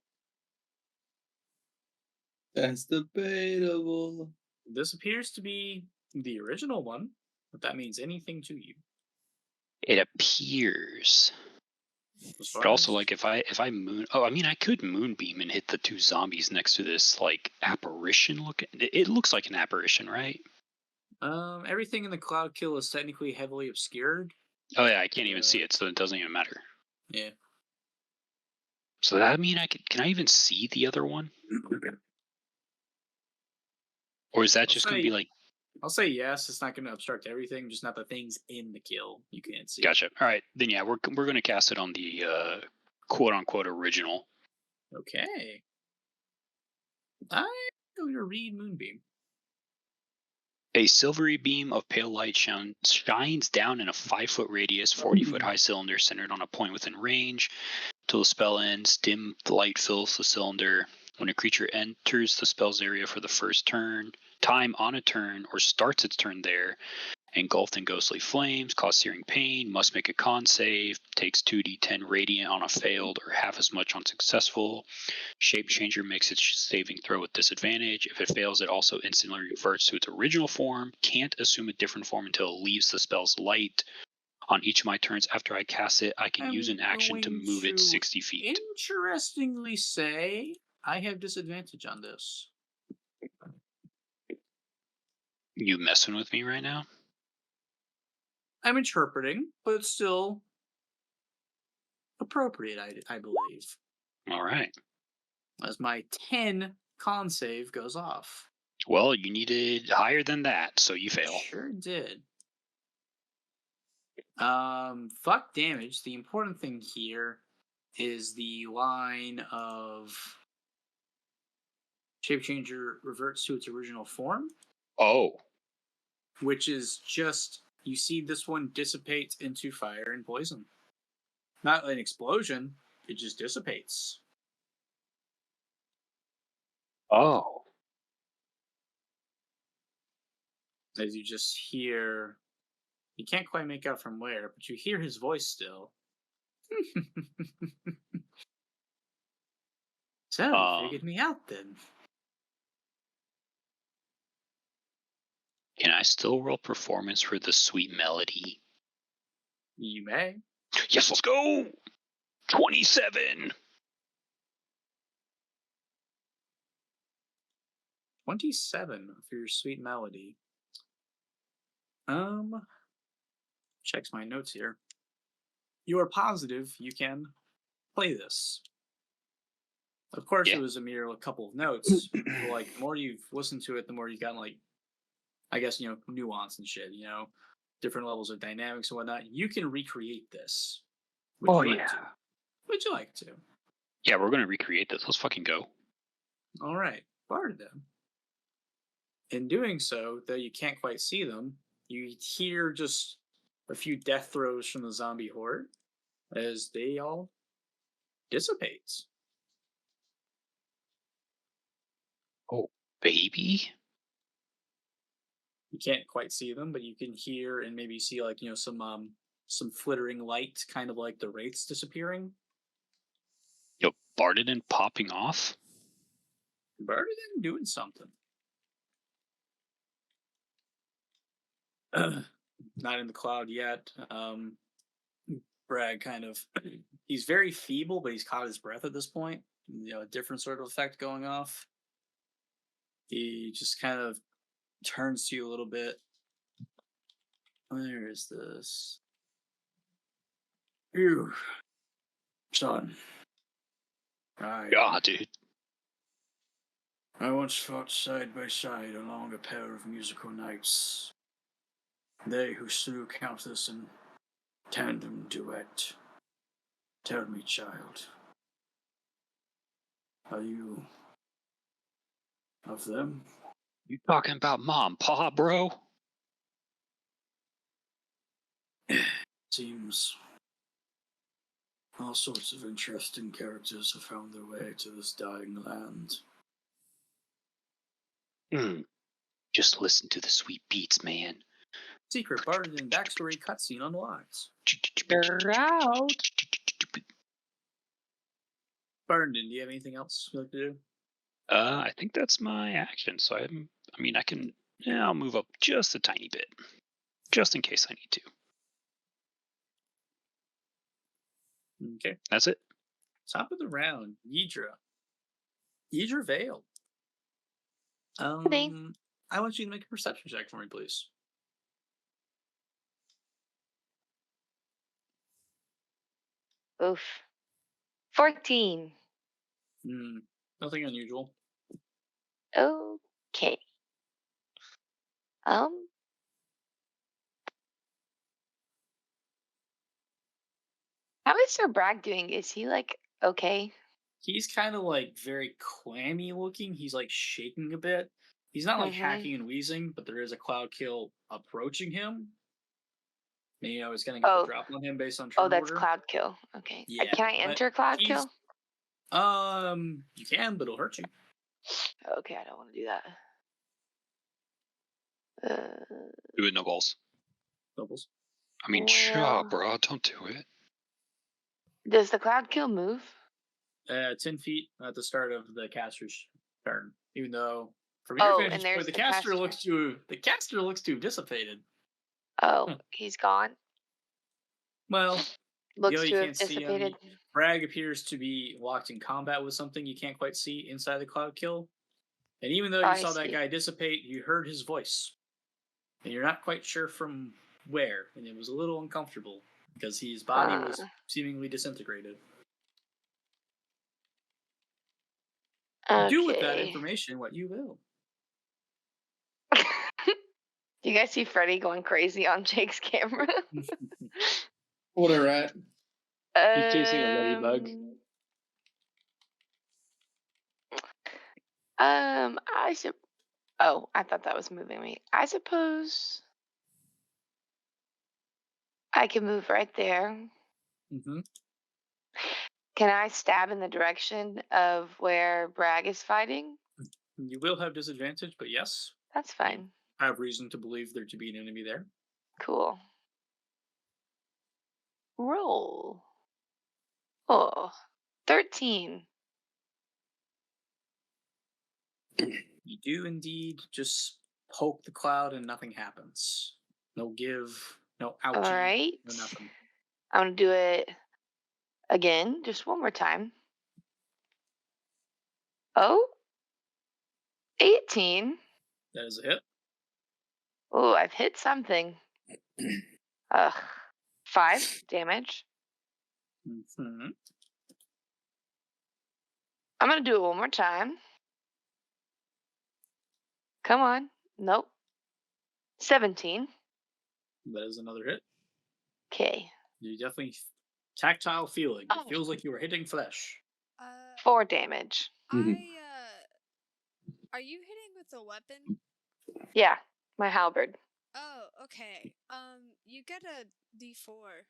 That's debatable. This appears to be the original one, if that means anything to you. It appears. As far But also, as- like, if I I could moonbeam and hit the two zombies next to this, like, apparition looking. It looks like an apparition, right? Everything in the cloud kill is technically heavily obscured. Oh yeah, I can't even see it, so it doesn't even matter. Yeah. So that mean can I even see the other one? Or is that just going to be like? I'll say yes. It's not going to obstruct everything, just not the things in the kill you can't see. Gotcha. All right, then yeah, we're going to cast it on the quote unquote original. Okay. I'm going to read Moonbeam. A silvery beam of pale light shines down in a 5-foot radius, 40-foot high cylinder centered on a point within range. Till the spell ends, dim light fills the cylinder. When a creature enters the spell's area for the first time on a turn, or starts its turn there, engulfed in ghostly flames, cause searing pain, must make a con save, takes 2d10 radiant on a failed or half as much on successful. Shape Changer makes its saving throw with disadvantage. If it fails, it also instantly reverts to its original form, can't assume a different form until it leaves the spell's light. On each of my turns after I cast it, I can use an action to move it 60 feet. Interestingly say, I have disadvantage on this. You messing with me right now? I'm interpreting, but it's still appropriate, I believe. All right. As my 10 con save goes off. Well, you needed higher than that, so you fail. Sure did. Fuck damage. The important thing here is the line of Shapechanger reverts to its original form. Oh. Which is just, you see this one dissipates into fire and poison. Not an explosion, it just dissipates. Oh. As you just hear, you can't quite make out from where, but you hear his voice still. So, you figured me out then. Can I still roll performance for the sweet melody? You may. Yes, let's go! 27! 27 for your sweet melody. Checks my notes here. You are positive you can play this. Of course, Yeah. it was a mere couple of notes. But, like, the more you've listened to it, the more you've gotten, like, I guess, nuance and shit, different levels of dynamics and whatnot. You can recreate this. Would you like to? Yeah, we're gonna recreate this. Let's fucking go. All right, Bardadin. In doing so, though you can't quite see them, you hear just a few death throes from the zombie horde as they all dissipate. Oh, baby? You can't quite see them, but you can hear and maybe see some flittering light, kind of like the wraiths disappearing. Yo, Bardadin popping off? Bardadin doing something. Not in the cloud yet. Bragg kind of, he's very feeble, but he's caught his breath at this point. A different sort of effect going off. He just kind of turns to you a little bit. Where is this? You, son. I Yeah, dude. I once fought side by side along a pair of musical knights. They who slew countless in tandem duet. Tell me, child, are you of them? You talking about mom, pa, bro? Seems all sorts of interesting characters have found their way to this dying land. Just listen to the sweet beats, man. Secret Barton and backstory cutscene unlocked. Out. Barton, do you have anything else you'd like to do? I think that's my action. So I'll move up just a tiny bit, just in case I need to. Okay. That's it. Top of the round, Yidra. Yidra Vale. Hey. I want you to make a perception check for me, please. Oof. 14. Nothing unusual. Okay. How is Sir Bragg doing? Is he like okay? He's kind of like very clammy looking. He's like shaking a bit. He's not like hacking and wheezing, but there is a cloud kill approaching him. And, he's gonna get the drop on him based on turn that's order. Cloud Kill. Okay. Yeah, Can I enter Cloud Kill? You can, but it'll hurt you. Okay, I don't want to do that. Do it, no balls. Doubles. I mean, Well- sure, bro. Don't do it. Does the Cloud Kill move? 10 feet at the start of the caster's turn. Even though, from Oh, your and vantage there's point, the the caster looks too dissipated. Oh, he's gone. Well, Looks you to have can't see him. dissipated. Bragg appears to be locked in combat with something you can't quite see inside the cloud kill. And even though you I saw that see. guy dissipate, you heard his voice. And you're not quite sure from where. And it was a little uncomfortable because his body was seemingly disintegrated. Okay. Do with that information what you will. Do you guys see Freddy going crazy on Jake's camera? What a rat. He's chasing a ladybug. I thought that was moving me. I suppose I can move right there. Mm-hmm. Can I stab in the direction of where Bragg is fighting? You will have disadvantage, but yes, That's fine. I have reason to believe there to be an enemy there. Cool. Roll. Oh, 13. You do indeed just poke the cloud and nothing happens. No give, no ouchie, All right. no nothing. I'm going to do it again, just one more time. Oh, 18. That is a hit. Oh, I've hit something. 5 damage. Mm-hmm. I'm going to do it one more time. Come on. Nope. 17. That is another hit. Okay. You definitely tactile feeling. Oh. It feels like you were hitting flesh. 4 damage. Are you hitting with a weapon? Yeah, my halberd. Oh, okay. You get a D4.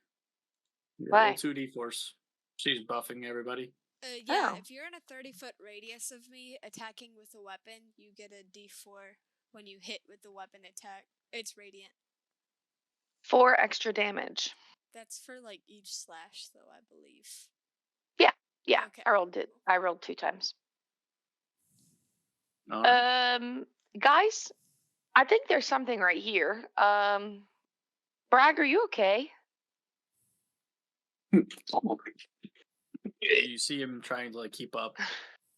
Why? Roll 2 d4s. She's buffing everybody. Yeah, Oh. if you're in a 30-foot radius of me attacking with a weapon, you get a D4 when you hit with the weapon attack. It's radiant. 4 extra damage. That's for like each slash, though, I believe. Yeah, Okay. I rolled it. I rolled 2 times. All right. Guys, I think there's something right here. Bragg, are you okay? You see him trying to like keep up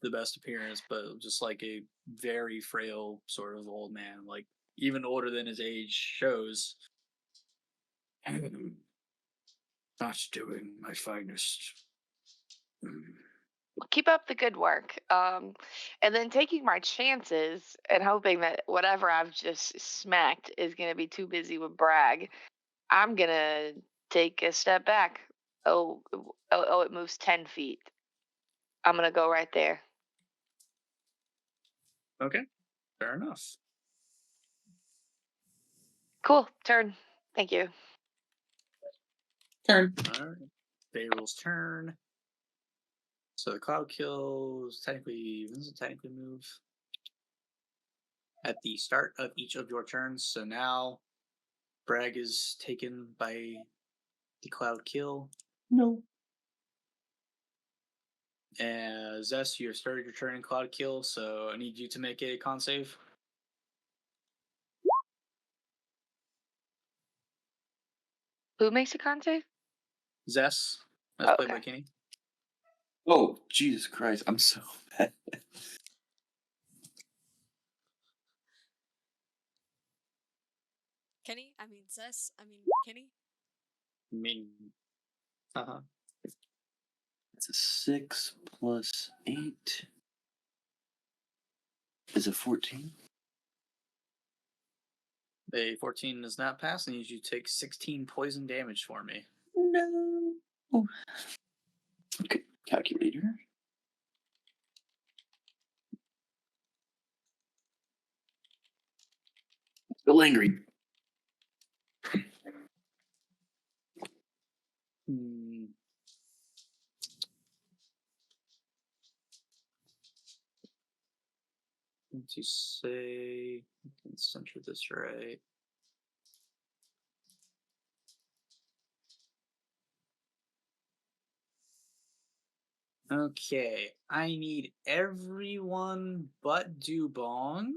the best appearance, but just like a very frail sort of old man, like even older than his age shows. Not doing my finest. Keep up the good work. And then taking my chances and hoping that whatever I've just smacked is going to be too busy with brag. I'm going to take a step back. Oh, it moves 10 feet. I'm going to go right there. Okay, fair enough. Cool. Turn. Thank you. Turn. All right. Beirul's turn. So the cloud kills technically. When does it technically move? At the start of each of your turns. So now, Bragg is taken by the cloud kill. No. And Zest, you have started your turn in cloud kill. So I need you to make a con save. Who makes a con save? Zest, that's played by Okay. Kenny. Oh, Jesus Christ. I'm so bad. Kenny? I mean, Zess? I mean, Kenny? I mean, It's a 6 plus 8. Is it 14? a 14 does not pass. I need you to take 16 poison damage for me. No. Okay, calculator. Still angry. To say, I can center this right. Okay, I need everyone but Dubong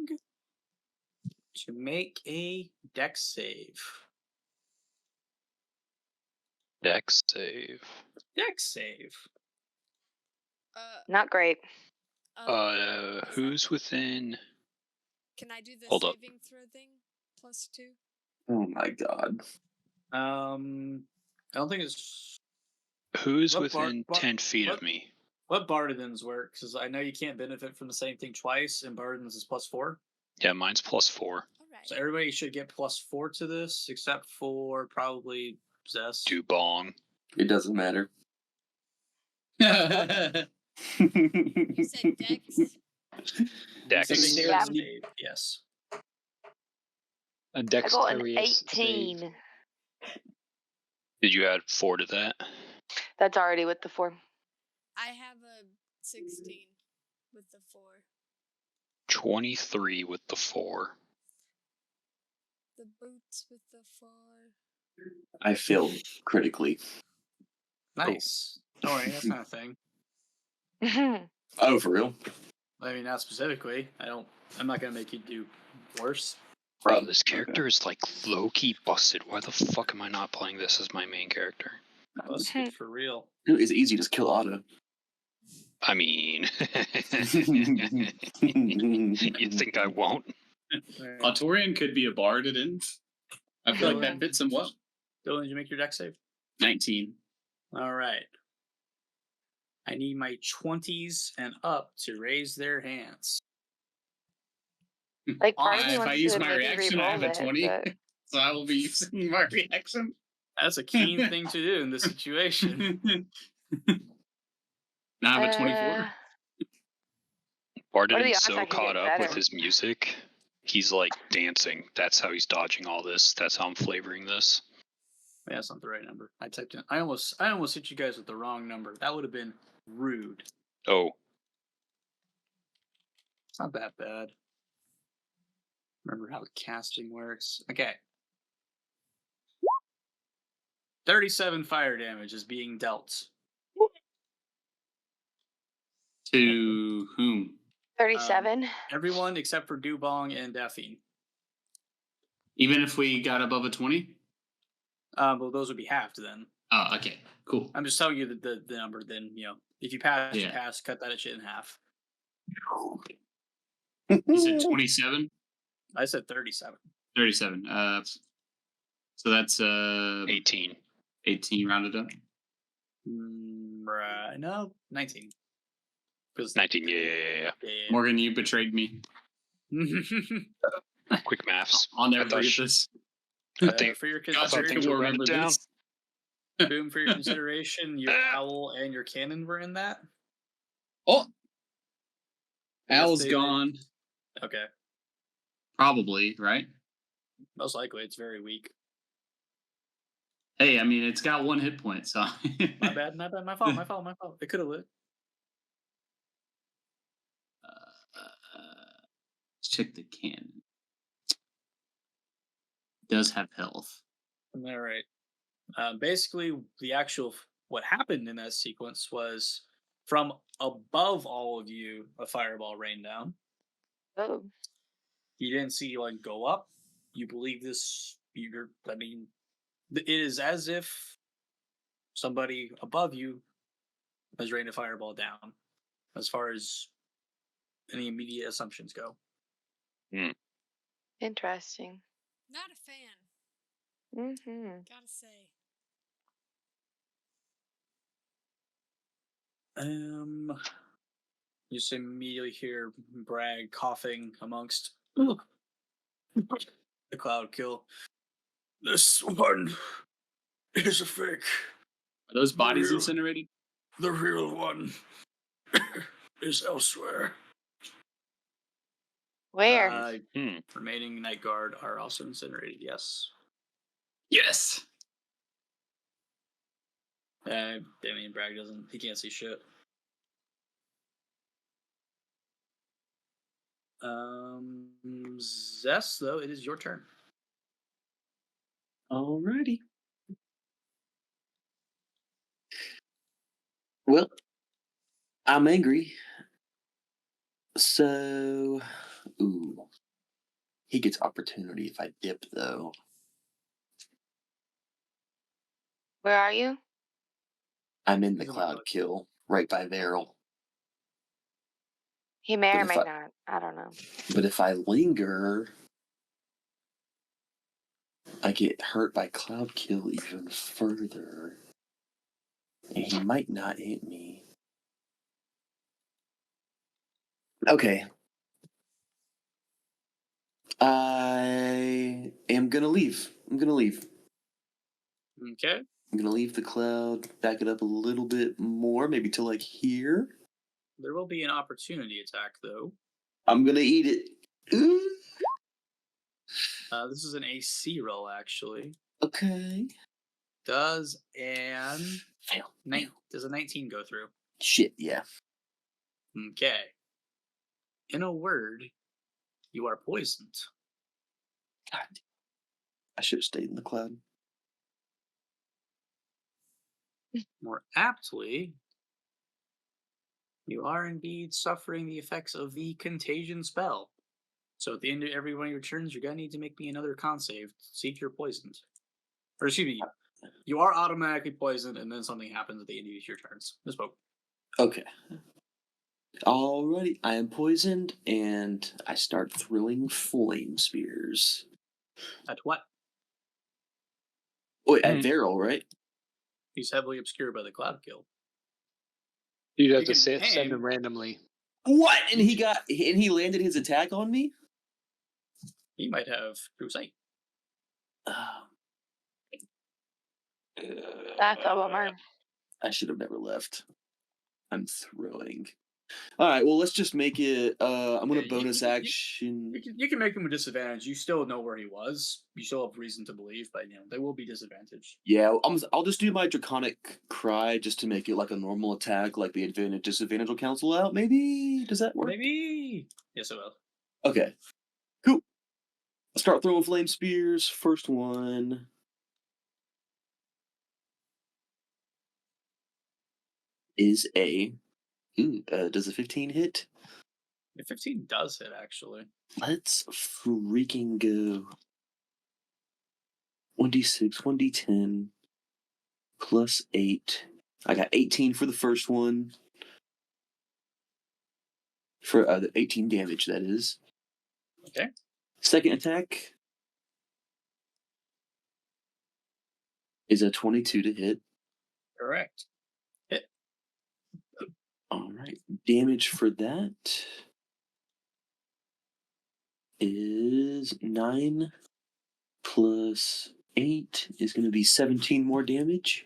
to make a dex save. Dex save. Dex save. Not great. Who's within? Can I do the Hold up. saving throw thing? +2? Oh my god. I don't think it's. Who's What within bar- 10 feet what- of me? What Bardens work? Because I know you can't benefit from the same thing twice, and Bardens is +4. Yeah, mine's +4. Alright. So everybody should get +4 to this, except for probably Zest. Dubong. It doesn't matter. You said Dex? Dex. Saving Yeah. save, yes. A I got an dexterous 18. save. Did you add 4 to that? That's already with the 4. I have a 16 with the 4. 23 with the 4. The boots with the 4. I failed critically. Nice. Don't worry, that's not a thing. Oh, for real? I mean, not specifically. I'm not gonna make you do worse. Bro, this character is like low-key busted. Why the fuck am I not playing this as my main character? Busted for real. It's easy, just kill Otto. I mean, you think I won't? Autorian could be a bard it in. I feel like that fits him well. Dylan, did you make your dex save? 19. All right. I need my 20s and up to raise their hands. Like, If part of me I wants use to my maybe reaction, I have a re-roll it, 20. but- So I will be using my reaction. That's a keen thing to do in this situation. Now I have a 24. What are the Barden's odds I so can caught get up with better? his music, he's like dancing. That's how he's dodging all this. That's how I'm flavoring this. Yeah, that's not the right number. I typed in. I almost hit you guys with the wrong number. That would have been rude. Oh, It's not that bad. Remember how casting works. Okay. 37 fire damage is being dealt. To whom? 37. Everyone except for Dubong and Daphne. Even if we got above a 20? Well, those would be halved then. Oh, okay. Cool. I'm just telling you the number. Then if you pass, you Yeah. pass. Cut that shit in half. You said 27? I said 37. 37. So that's 18. 18 rounded up. Right. No, 19. 'Cause 19. Yeah. Morgan, you betrayed me. Quick maths. I'll never I thought forget sh- this. I think for your I thought things consideration, were will running remember down. this. Boom, for your consideration, your owl and your cannon were in that. Oh, Yes, Al's they- gone. Okay, Probably, right? most likely it's very weak. Hey, I mean, it's got 1 hit point, so. My bad, my fault, my fault. It could have lit. Let's check the cannon. It does have health. All right. Basically, what happened in that sequence was from above all of you, a fireball rained down. Oh. You didn't see one go up. You believe this. It is as if somebody above you has rained a fireball down. As far as any immediate assumptions go. Interesting. Not a fan, Mm-hmm. gotta say. You just immediately hear Bragg coughing amongst the cloud kill. This one is a fake. Are those bodies Real. incinerated? The real one is elsewhere. Where? Remaining Night Guard are also incinerated, yes. Yes! I mean, Bragg he can't see shit. Zess, though, it is your turn. Alrighty. Well, I'm angry. So, he gets opportunity if I dip, though. Where are you? I'm in the He's in the cloud cloud. kill, right by Varel. He may But or if may I- not. I don't know. But if I linger, I get hurt by cloud kill even further. And he might not hit me. Okay. I am gonna leave. Okay. I'm gonna leave the cloud, back it up a little bit more, maybe to like here. There will be an opportunity attack, though. I'm gonna eat it. Ooh. This is an AC roll, actually. Okay. Does a Fail. 19 go through? Shit, yeah. Okay. In a word, you are poisoned. God. I should have stayed in the cloud. More aptly, you are indeed suffering the effects of the contagion spell. So at the end of every one of your turns, you're gonna need to make me another con save to see if you're poisoned. Or excuse me, you are automatically poisoned, and then something happens at the end of your turns. Misspoke. Okay. Alrighty, I am poisoned, and I start throwing flame spears. At what? Wait, at Varel, right? He's heavily obscured by the cloud kill. You'd have You to can send aim. them randomly. What? And he landed his attack on me? He might have true sight. That's a bummer. I should have never left. I'm throwing. Alright, well, let's just make it. I'm gonna bonus action. You can make him a disadvantage. You still know where he was. You still have reason to believe, but they will be disadvantaged. Yeah, I'll just do my Draconic Cry just to make it like a normal attack, like the advantage disadvantage will cancel out. Maybe? Does that work? Maybe. Yes, it will. Okay. Cool. I'll start throwing flame spears. First one. Is a. Does a 15 hit? The 15 does hit, actually. Let's freaking go. 1d6, 1d10, plus 8. I got 18 for the first one. For the 18 damage, that is. Okay. Second attack. Is a 22 to hit. Correct. All right. Damage for that is 9 plus 8 is going to be 17 more damage.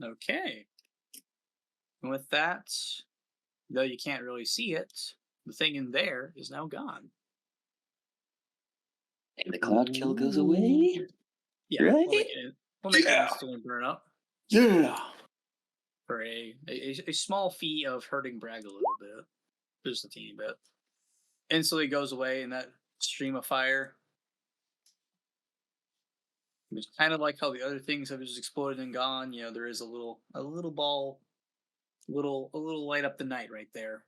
Okay. And with that, though you can't really see it, the thing in there is now gone. And the cloud kill goes away. Yeah, Right? we'll make it instantly burn up Yeah. for a small fee of hurting Bragg a little bit. Just a teeny bit. Instantly goes away in that stream of fire. It's kind of like how the other things have just exploded and gone. You know, there is a little ball, a little light up the night right there.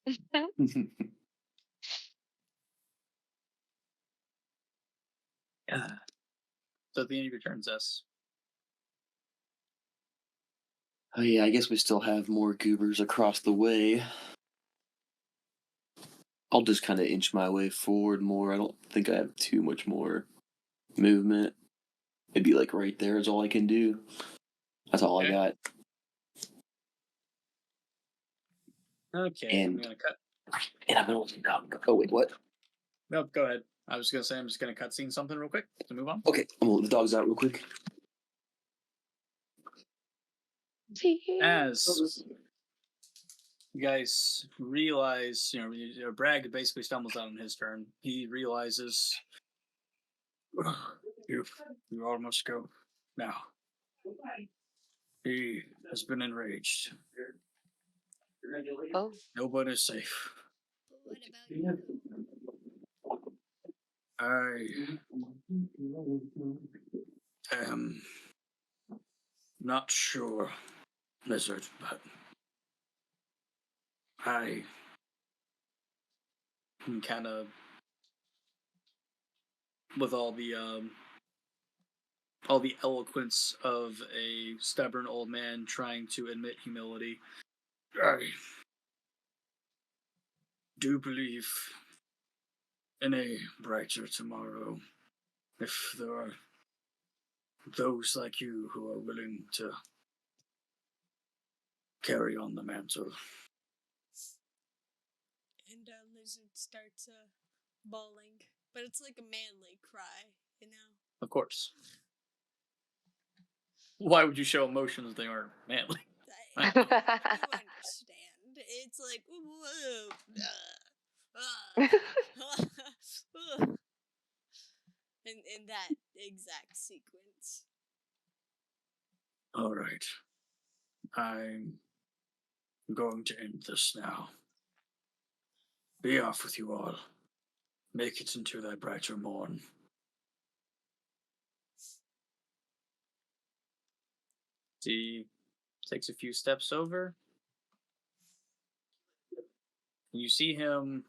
It's beautiful. Yeah. So at the end of your turn, Zess. Oh yeah, I guess we still have more goobers across the way. I'll just kind of inch my way forward more. I don't think I have too much more movement. Maybe like right there is all I can do. That's all I got. Okay, And- I'm gonna cut. And I'm gonna. Oh wait, what? No, go ahead. I was gonna say I'm just gonna cutscene something real quick to move on. Okay, I'm gonna let the dogs out real quick. As you guys realize, Bragg basically stumbles out on his turn. He realizes you all must go now. He has been enraged. Oh. No one is safe. What about you? I am not sure, Lizard, but I am kind of with all the eloquence of a stubborn old man trying to admit humility. I do believe in a brighter tomorrow if there are those like you who are willing to carry on the mantle. And Lizard starts bawling, but it's like a manly cry, you know? Of course. Why would you show emotions they aren't manly? You understand. It's like, whoa, in that exact sequence. All right. I'm going to end this now. Be off with you all. Make it into thy brighter morn. He takes a few steps over. You see him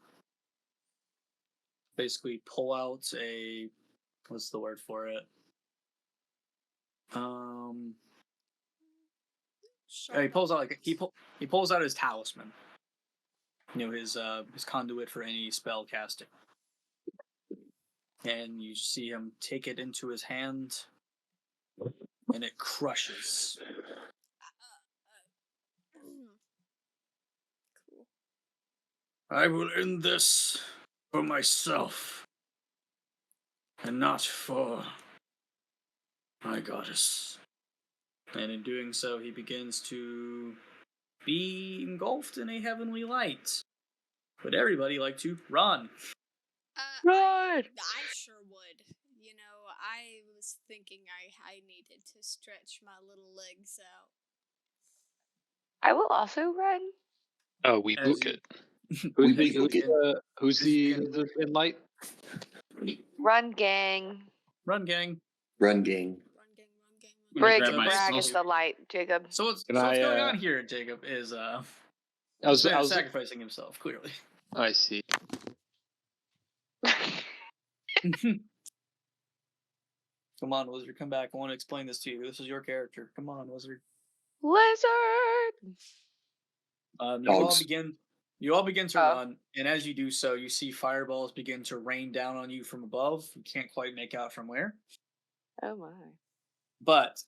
basically pull out a, what's the word for it? He pulls out he pulls out his talisman. His conduit for any spell casting. And you see him take it into his hand, and it crushes. Cool. I will end this for myself, and not for my goddess. And in doing so, he begins to be engulfed in a heavenly light. Would everybody like to run? Run! I sure would. I was thinking I needed to stretch my little legs out. I will also run. Oh, we As book you- it. Who's the in light? Run, gang. Run, gang. Run, gang. Run, gang, run, gang, run, Grab Briggs, my Bragg is stuff. the light, Jacob. So what's Can going I, on here, Jacob, is I was sacrificing himself, clearly. I see. Come on, Wizard, come back. I want to explain this to you. This is your character. Come on, Wizard. Lizard! You all Dogs. begin You all begin to Oh. run, and as you do so, you see fireballs begin to rain down on you from above. You can't quite make out from where. Oh my. But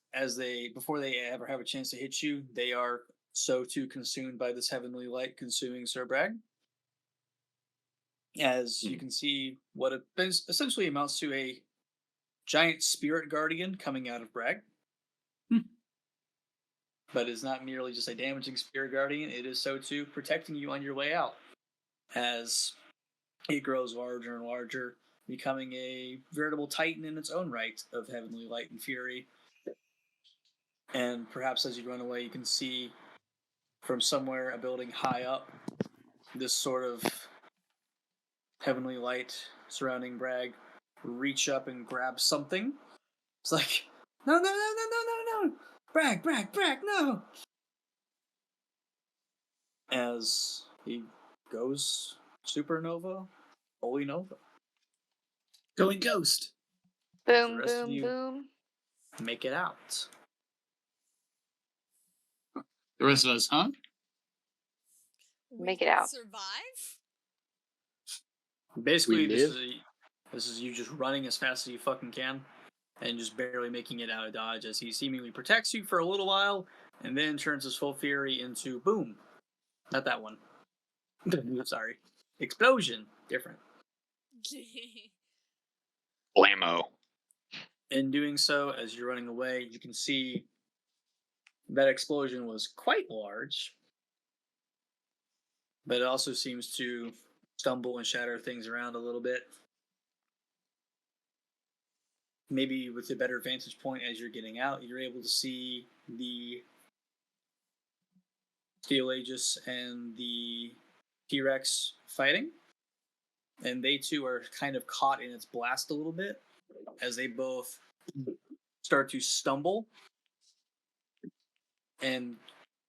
before they ever have a chance to hit you, they are so too consumed by this heavenly light consuming Sir Bragg. As you can see, what essentially amounts to a giant spirit guardian coming out of Bragg. But it's not merely just a damaging spirit guardian, it is so too protecting you on your way out. As it grows larger and larger, becoming a veritable titan in its own right of heavenly light and fury. And perhaps as you run away, you can see from somewhere a building high up this sort of heavenly light surrounding Bragg reach up and grab something. It's like, no, Bragg, no! As he goes supernova, holy nova. Going ghost. Boom, rest of boom, you- boom. Make it out. The rest of us, huh? We Make it can out. Survive? Basically, this live? is you just running as fast as you fucking can, and just barely making it out of dodge as he seemingly protects you for a little while, and then turns his full fury into boom. Not that one. Sorry. Explosion. Different. Blammo. In doing so, as you're running away, you can see that explosion was quite large, but it also seems to stumble and shatter things around a little bit. Maybe with a better vantage point as you're getting out, you're able to see the Steel Aegis and the T-Rex fighting. And they too are kind of caught in its blast a little bit as they both start to stumble and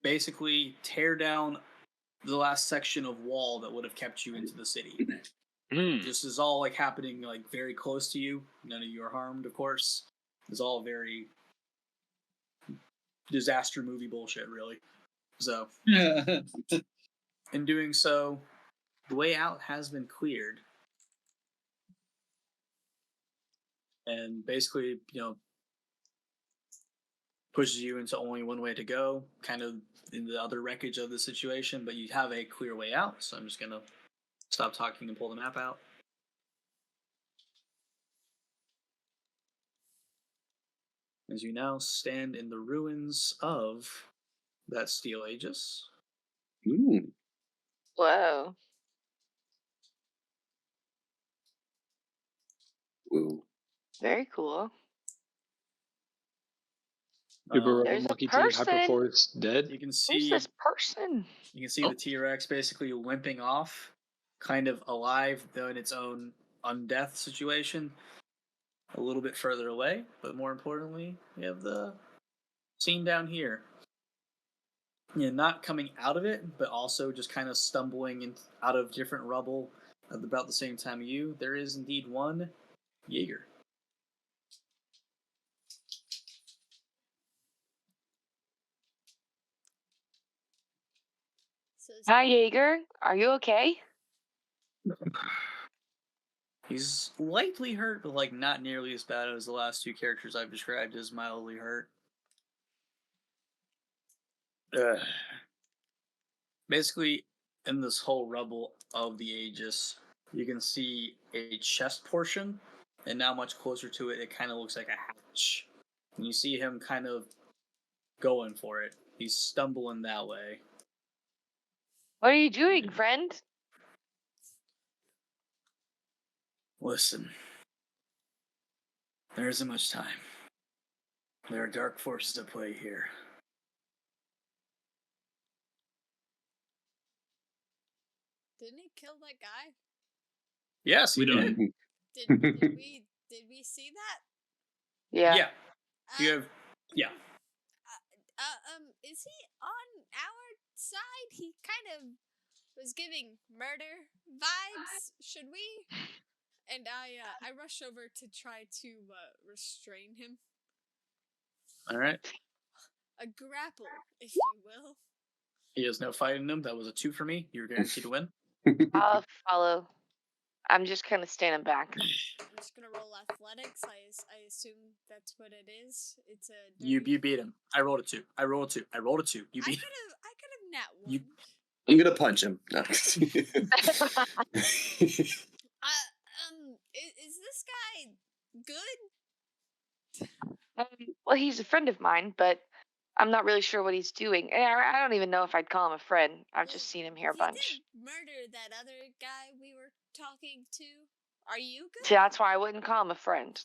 basically tear down the last section of wall that would have kept you into the city. This is all like happening like very close to you. None of you are harmed, of course. It's all very disaster movie bullshit, really. So, in doing so, the way out has been cleared. And basically, pushes you into only one way to go, kind of in the other wreckage of the situation, but you have a clear way out, so I'm just going to stop talking and pull the map out. As you now stand in the ruins of that Steel Aegis. Ooh. Whoa. Ooh. Very cool. Super There's a Monkey Team person. Hyperforce dead. You can Who's see this person? the T-Rex basically limping off, kind of alive though in its own undeath situation. A little bit further away, but more importantly, we have the scene down here. Not coming out of it, but also just kind of stumbling out of different rubble at about the same time you. There is indeed one Jaeger. So Hi, Jaeger. Are you okay? He's lightly hurt, but like not nearly as bad as the last two characters I've described as mildly hurt. Basically, in this whole rubble of the Aegis, you can see a chest portion, and now much closer to it, it kind of looks like a hatch. And you see him kind of going for it. He's stumbling that way. What are you doing, friend? Listen, there isn't much time. There are dark forces at play here. didn't he kill that guy? Yes, he We don't- did. Did we see that? Yeah. You have. Yeah. Is he on our side? He kind of was giving murder vibes. Should we? And I rush over to try to restrain him. All right. A grapple, if you will. He has no fight in him. That was a 2 for me. You're guaranteed to win. I'll follow. I'm just kind of standing back. I'm just gonna roll athletics. I assume that's what it is. It's a. You dirty- beat him. I rolled a 2. I rolled a 2. I rolled a 2. You I beat could have nat one. You- I'm gonna punch him. No. Is this guy good? Well, he's a friend of mine, but I'm not really sure what he's doing. And I don't even know if I'd call him a friend. I've just seen him here a He bunch. did murder that other guy we were talking to. Are you good? See, that's why I wouldn't call him a friend.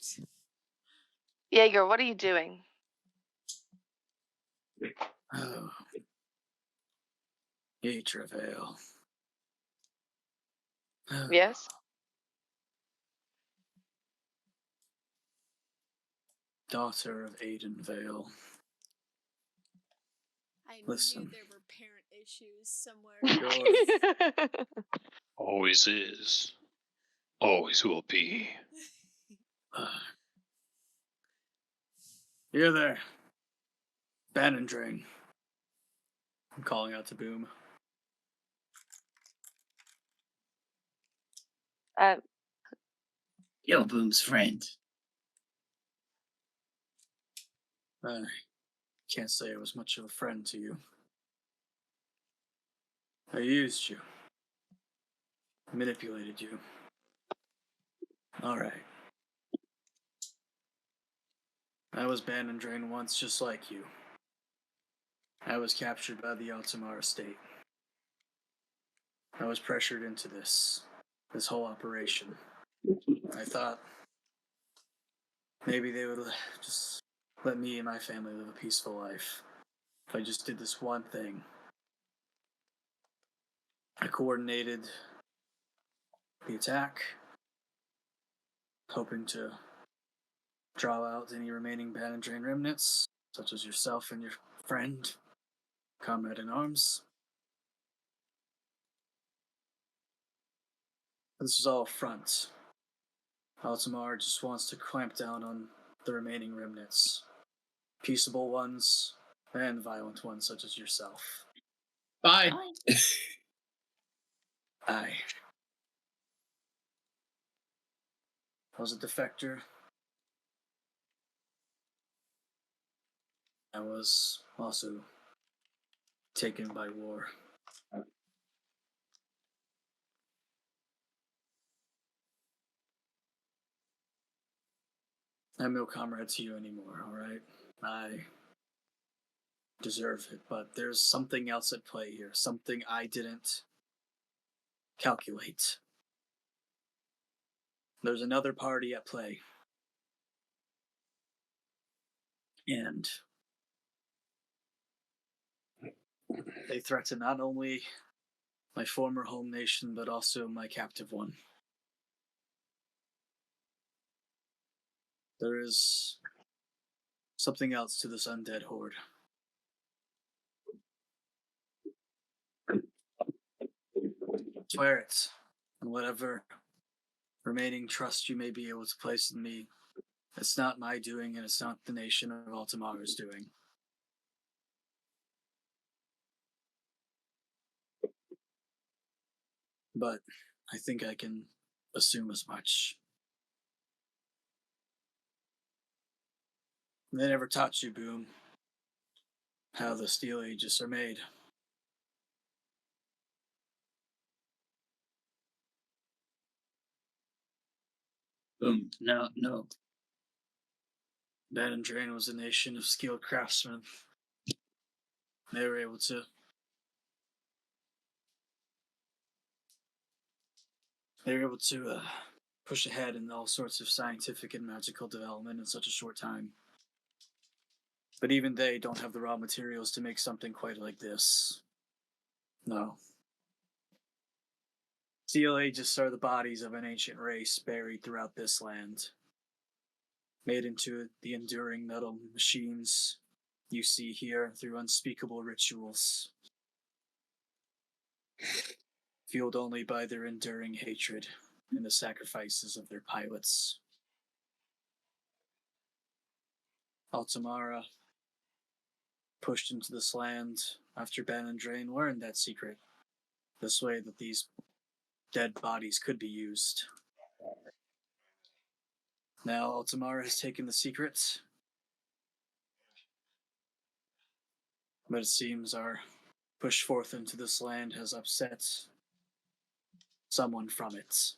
Jaeger, what are you doing? Oh. Hey, Travail. Yes? Daughter of Aiden Vale. I Listen. knew there were parent issues somewhere. Always is. Always will be. You're there. Bannon Drain. I'm calling out to Boom. Yo, Boom's friend. I can't say I was much of a friend to you. I used you. Manipulated you. Alright. I was Bannon Drain once, just like you. I was captured by the Altamar state. I was pressured into this whole operation. I thought maybe they would just let me and my family live a peaceful life if I just did this one thing. I coordinated the attack, hoping to draw out any remaining Bannon Drain remnants, such as yourself and your friend, comrade in arms. This is all a front. Altamar just wants to clamp down on the remaining remnants. Peaceable ones and violent ones such as yourself. Bye. I was a defector. I was also taken by war. I'm no comrade to you anymore, alright? I deserve it, but there's something else at play here. Something I didn't calculate. There's another party at play. And they threaten not only my former home nation, but also my captive one. There is something else to this undead horde. Swear it, and whatever remaining trust you may be able to place in me, it's not my doing, and it's not the nation of Altamar's doing. But I think I can assume as much. They never taught you, Boom, how the Steel Aegis are made. Boom. No. Bannon Drain was a nation of skilled craftsmen. They were able to push ahead in all sorts of scientific and magical development in such a short time. But even they don't have the raw materials to make something quite like this. No. Steel Aegis are the bodies of an ancient race buried throughout this land, made into the enduring metal machines you see here through unspeakable rituals, fueled only by their enduring hatred and the sacrifices of their pilots. Altamara pushed into this land after Ben and Drain learned that secret. This way that these dead bodies could be used. Now Altamar has taken the secret, but it seems our push forth into this land has upset someone from it.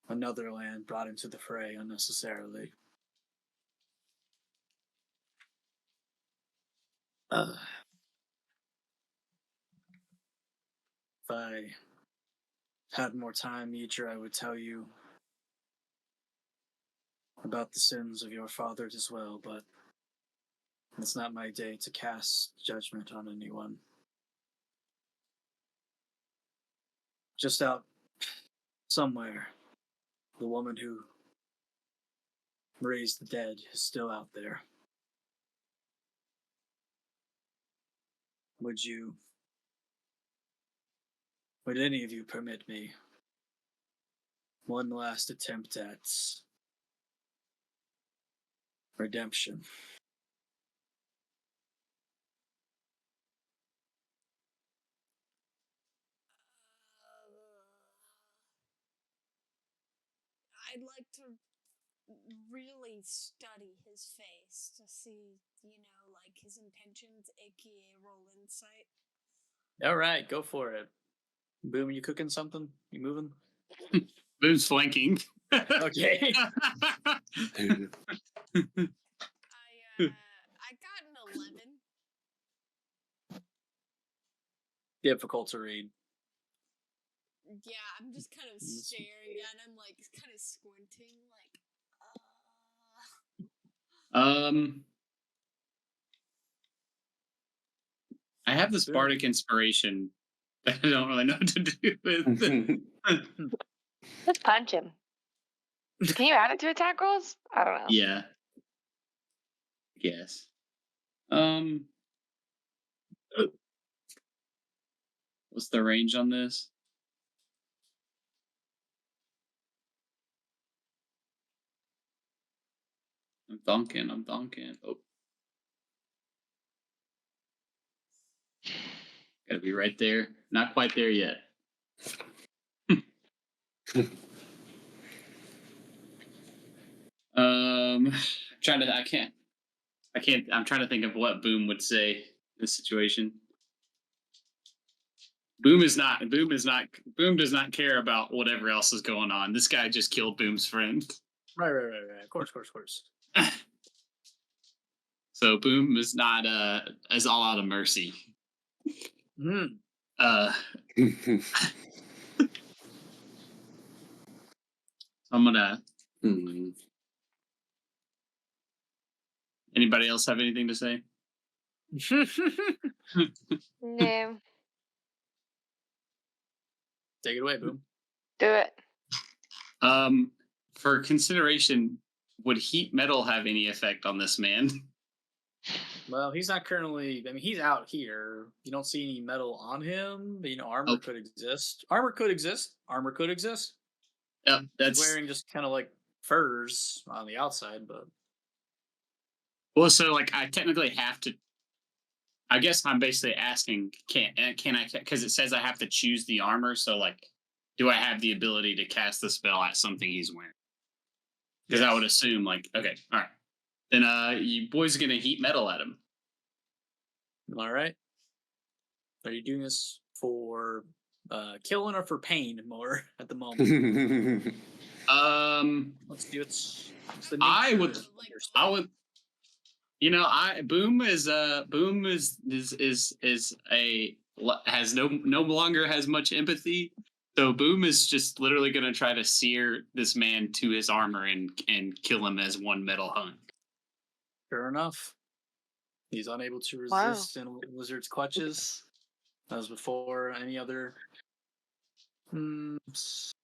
Another land brought into the fray unnecessarily. If I had more time, Yidra, I would tell you about the sins of your fathers as well, but it's not my day to cast judgment on anyone. Just out somewhere, the woman who raised the dead is still out there. Would any of you permit me one last attempt at redemption? I'd like to really study his face to see, like his intentions, aka roll insight. Alright, go for it. Boom, you cooking something? You moving? Boom's flanking. Okay. I got an 11. Difficult to read. Yeah, I'm just kind of staring at him, like kind of squinting, like. I have this bardic inspiration that I don't really know what to do with. Let's punch him. Can you add it to attack rolls? I don't know. Yeah. Yes. What's the range on this? I'm donking. Oh. Gotta be right there. Not quite there yet. I'm trying to think of what Boom would say in this situation. Boom does not care about whatever else is going on. This guy just killed Boom's friend. Right. Of course. So Boom is not is all out of mercy. I'm gonna. Anybody else have anything to say? No. Take it away, Boom. Do it. For consideration, would heat metal have any effect on this man? Well, he's not currently. I mean, he's out here. You don't see any metal on him, but armor could exist. Armor could exist. Yeah, that's he's wearing just kind of like furs on the outside, but. Well, so like I technically have to. I guess I'm basically asking, can I? Because it says I have to choose the armor. So like, do I have the ability to cast the spell at something he's wearing? Because I would assume like, okay, all right. Then you boys are gonna heat metal at him. All right. Are you doing this for killing or for pain more at the moment? Let's do it. I would. Boom has no longer has much empathy. So Boom is just literally gonna try to sear this man to his armor and kill him as one metal hunk. Sure enough. He's unable to resist in Lizard's clutches. As before, any other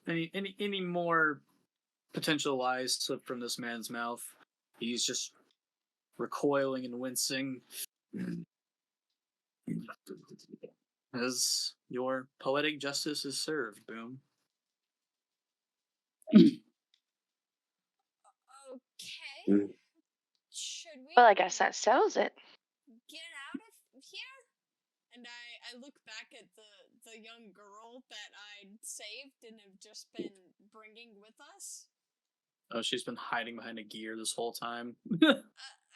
any more potential lies slip from this man's mouth. He's just recoiling and wincing. As your poetic justice is served, Boom. Okay. Should we? Well, I guess that settles it. Get the young girl that I saved and have just been bringing with us? Oh, she's been hiding behind a gear this whole time. Are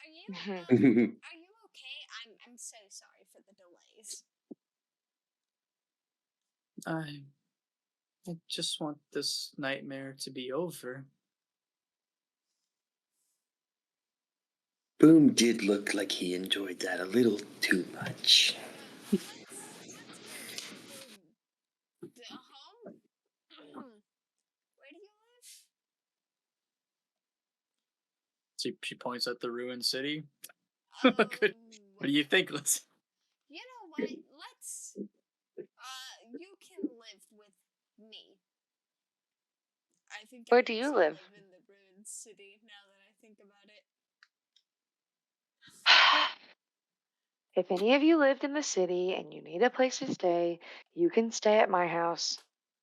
you okay? I'm so sorry for the delays. I just want this nightmare to be over. Boom did look like he enjoyed that a little too much. Let's go to home. Where do you live? She points at the ruined city. Good. What do you think? Let's. You know what? Let's. You can live with me. I think. Where I do want you to live? in the ruined city. Now that I think about it. If any of you lived in the city and you need a place to stay, you can stay at my house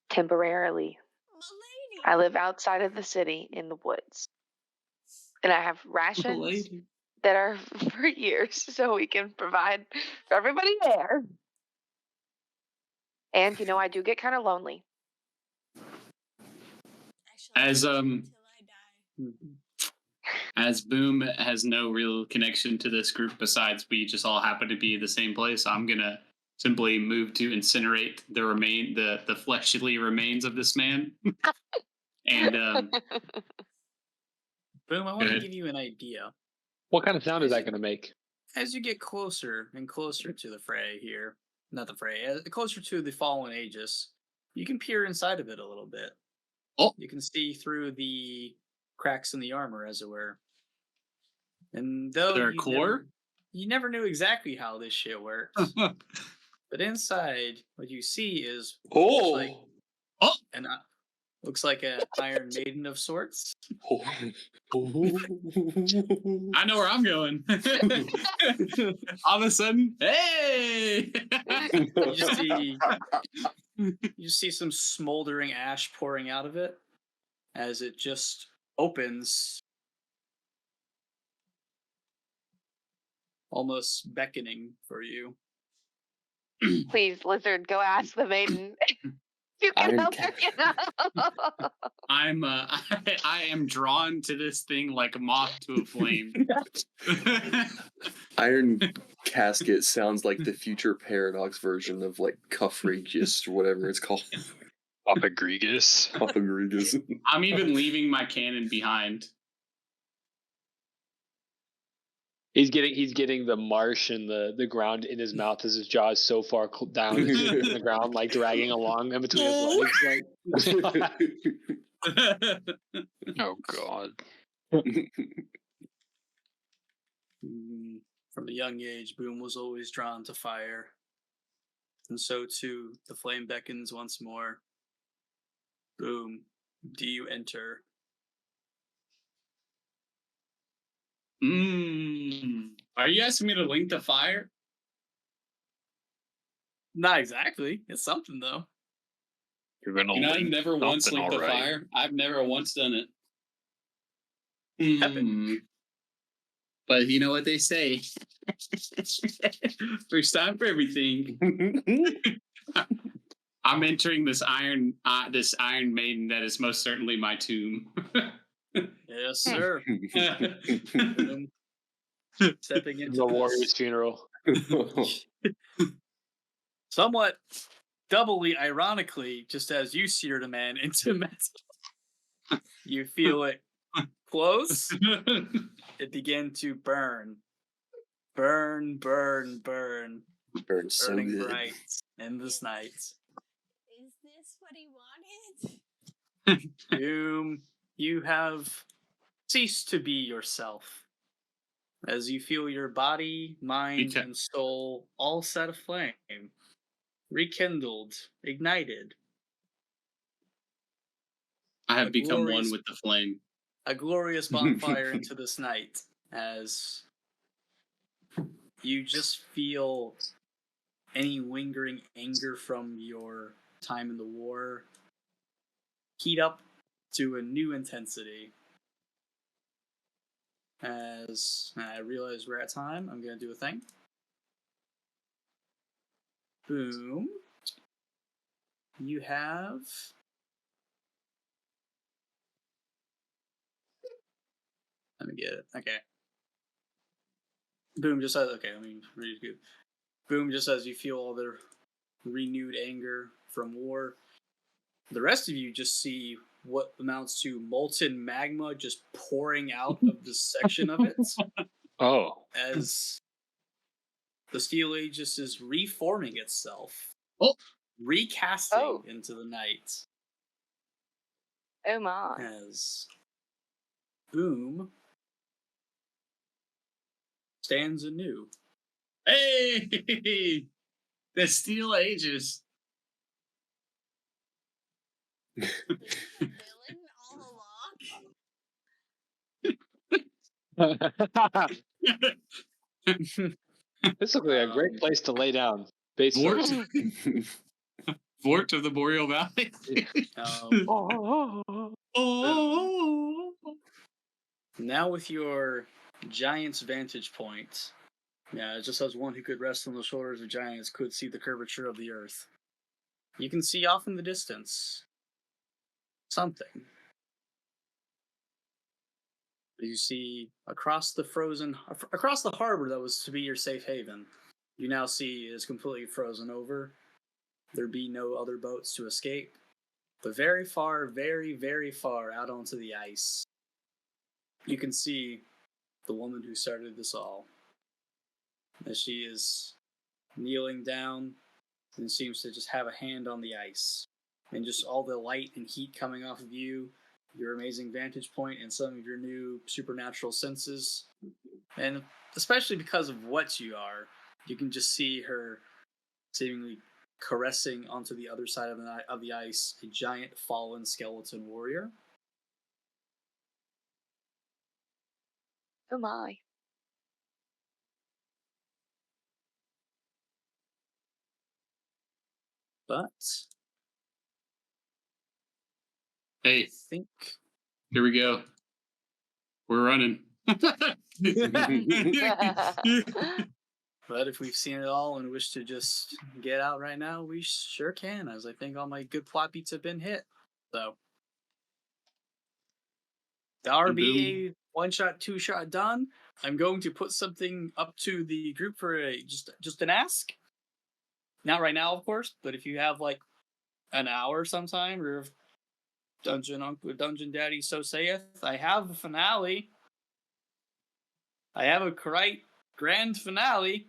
temporarily. Milady. I live outside of the city in the woods. And I have rations Lady. that are for years, so we can provide for everybody there. And I do get kind of lonely. As Until I die. as Boom has no real connection to this group besides we just all happen to be the same place, I'm gonna simply move to incinerate the fleshly remains of this man. And Boom, I want to ahead. give you an idea. What kind of sound is that going to make? As you get closer and closer to the fray here, not the fray, closer to the fallen Aegis, you can peer inside of it a little bit. Oh. You can see through the cracks in the armor, as it were. And though There a core? you never knew exactly how this shit works, but inside, what you see is Oh! looks like an Iron Maiden of sorts. I know where I'm going. All of a sudden, hey! You see some smoldering ash pouring out of it as it just opens, almost beckoning for you. Please, lizard, go ask the maiden. You can Iron help her get up. I am drawn to this thing like a moth to a flame. Iron Casket sounds like the future Paradox version of like Cuff Regis or whatever it's called. Papagregus. Papagregus. I'm even leaving my cannon behind. He's getting the marsh and the ground in his mouth as his jaw is so far down in the ground, like dragging along in between his legs. Like, Oh God. From a young age, Boom was always drawn to fire. And so too, the flame beckons once more. Boom, do you enter? Are you asking me to link the fire? Not exactly. It's something, though. You're gonna I've link never once something, linked the alright. fire. I've never once done it. Epic. But you know what they say. First time for everything. I'm entering this iron maiden that is most certainly my tomb. Yes, sir. Stepping into the this warrior's funeral. somewhat doubly ironically, just as you seared a man into metal, you feel it close. It began to burn. Burn, burn, burn. Burns so Burning good. bright in this night. Is this what he wanted? Doom, you have ceased to be yourself. As you feel your body, mind, and soul all set aflame, rekindled, ignited. I have A become one glorious- with the flame. A glorious bonfire into this night as you just feel any lingering anger from your time in the war heat up to a new intensity. As I realize we're at time, I'm going to do a thing. Boom. you have. Let me get it. Okay. Boom just says, okay, let me read it. Boom just says you feel all the renewed anger from war. The rest of you just see what amounts to molten magma just pouring out of this section of it Oh, as the Steel Aegis is reforming itself, recasting into the night. Oh my. As Boom stands anew. Hey, the Steel Ages. Villain all along. This looks like a great place to lay down. Basically. Vort of the Boreal Valley. Now with your giant's vantage point, just as one who could rest on the shoulders of giants could see the curvature of the earth, you can see off in the distance something. You see across the harbor that was to be your safe haven, you now see is completely frozen over. There be no other boats to escape. But very far, very, very far out onto the ice, you can see the woman who started this all. As she is kneeling down and seems to just have a hand on the ice. And just all the light and heat coming off of you, your amazing vantage point, and some of your new supernatural senses. And especially because of what you are, you can just see her seemingly caressing onto the other side of the ice a giant fallen skeleton warrior. Oh my. But Hey, I think here we go. We're running. But if we've seen it all and wish to just get out right now, we sure can, as I think all my good plot beats have been hit. So the RBA one-shot, two-shot done. I'm going to put something up to the group for just an ask. Not right now, of course, but if you have like an hour sometime, or if Dungeon Daddy so saith, I have a finale. I have a grand finale.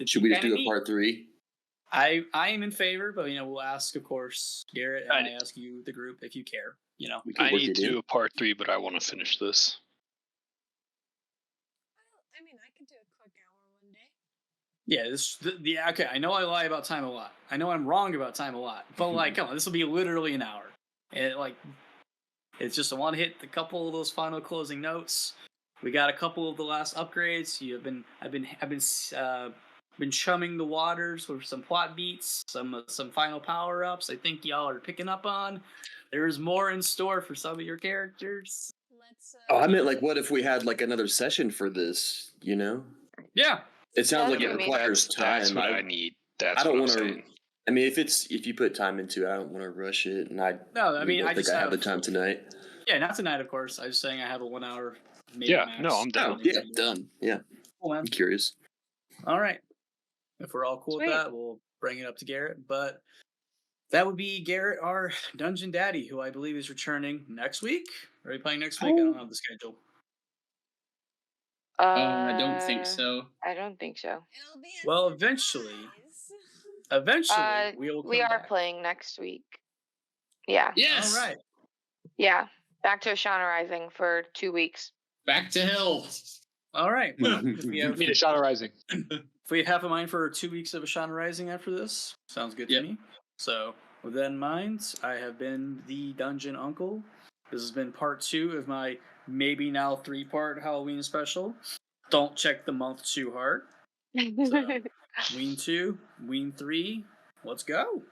Should we just do a part 3? I am in favor, but we'll ask, of course, Garrett, and I ask you, the group, if you care. I need to do a part 3, but I want to finish this. I mean, I could do a quick hour one day. Yeah, okay, I know I lie about time a lot. I know I'm wrong about time a lot. But, come on, this will be literally an hour. And, it's just I want to hit a couple of those final closing notes. We got a couple of the last upgrades. I've been chumming the waters with some plot beats, some final power-ups I think y'all are picking up on. There's more in store for some of your characters. I meant what if we had another session for this, Yeah. It sounds like it That'd be requires time. That's what I need. I don't want to. I mean, if you put time into it, I don't want to rush it, and I think I have the time tonight. Yeah, not tonight, of course. I was saying I have a 1 hour. Yeah, max. no, I'm down. Yeah, done. Yeah, cool, man. I'm curious. All right, if we're all cool with that, we'll bring it up to Garrett. But that would be Garrett, our Dungeon Daddy, who I believe is returning next week. Are we playing next week? I don't have the schedule. I don't think so. I don't think so. It'll be a Well, surprise. We are playing next week. Yeah. Yes. All right. Yeah. Back to Oshana Rising for 2 weeks. Back to hell. All right. Well, if we have Oshana Rising. If we have a mind for 2 weeks of Oshana Rising after this, sounds good to me. So, with that in mind, I have been the Dungeon Uncle. This has been part 2 of my maybe now 3-part Halloween special. Don't check the month too hard. So, Ween 2, Ween 3, let's go.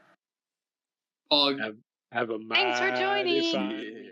Have a Thanks for mighty joining. fine-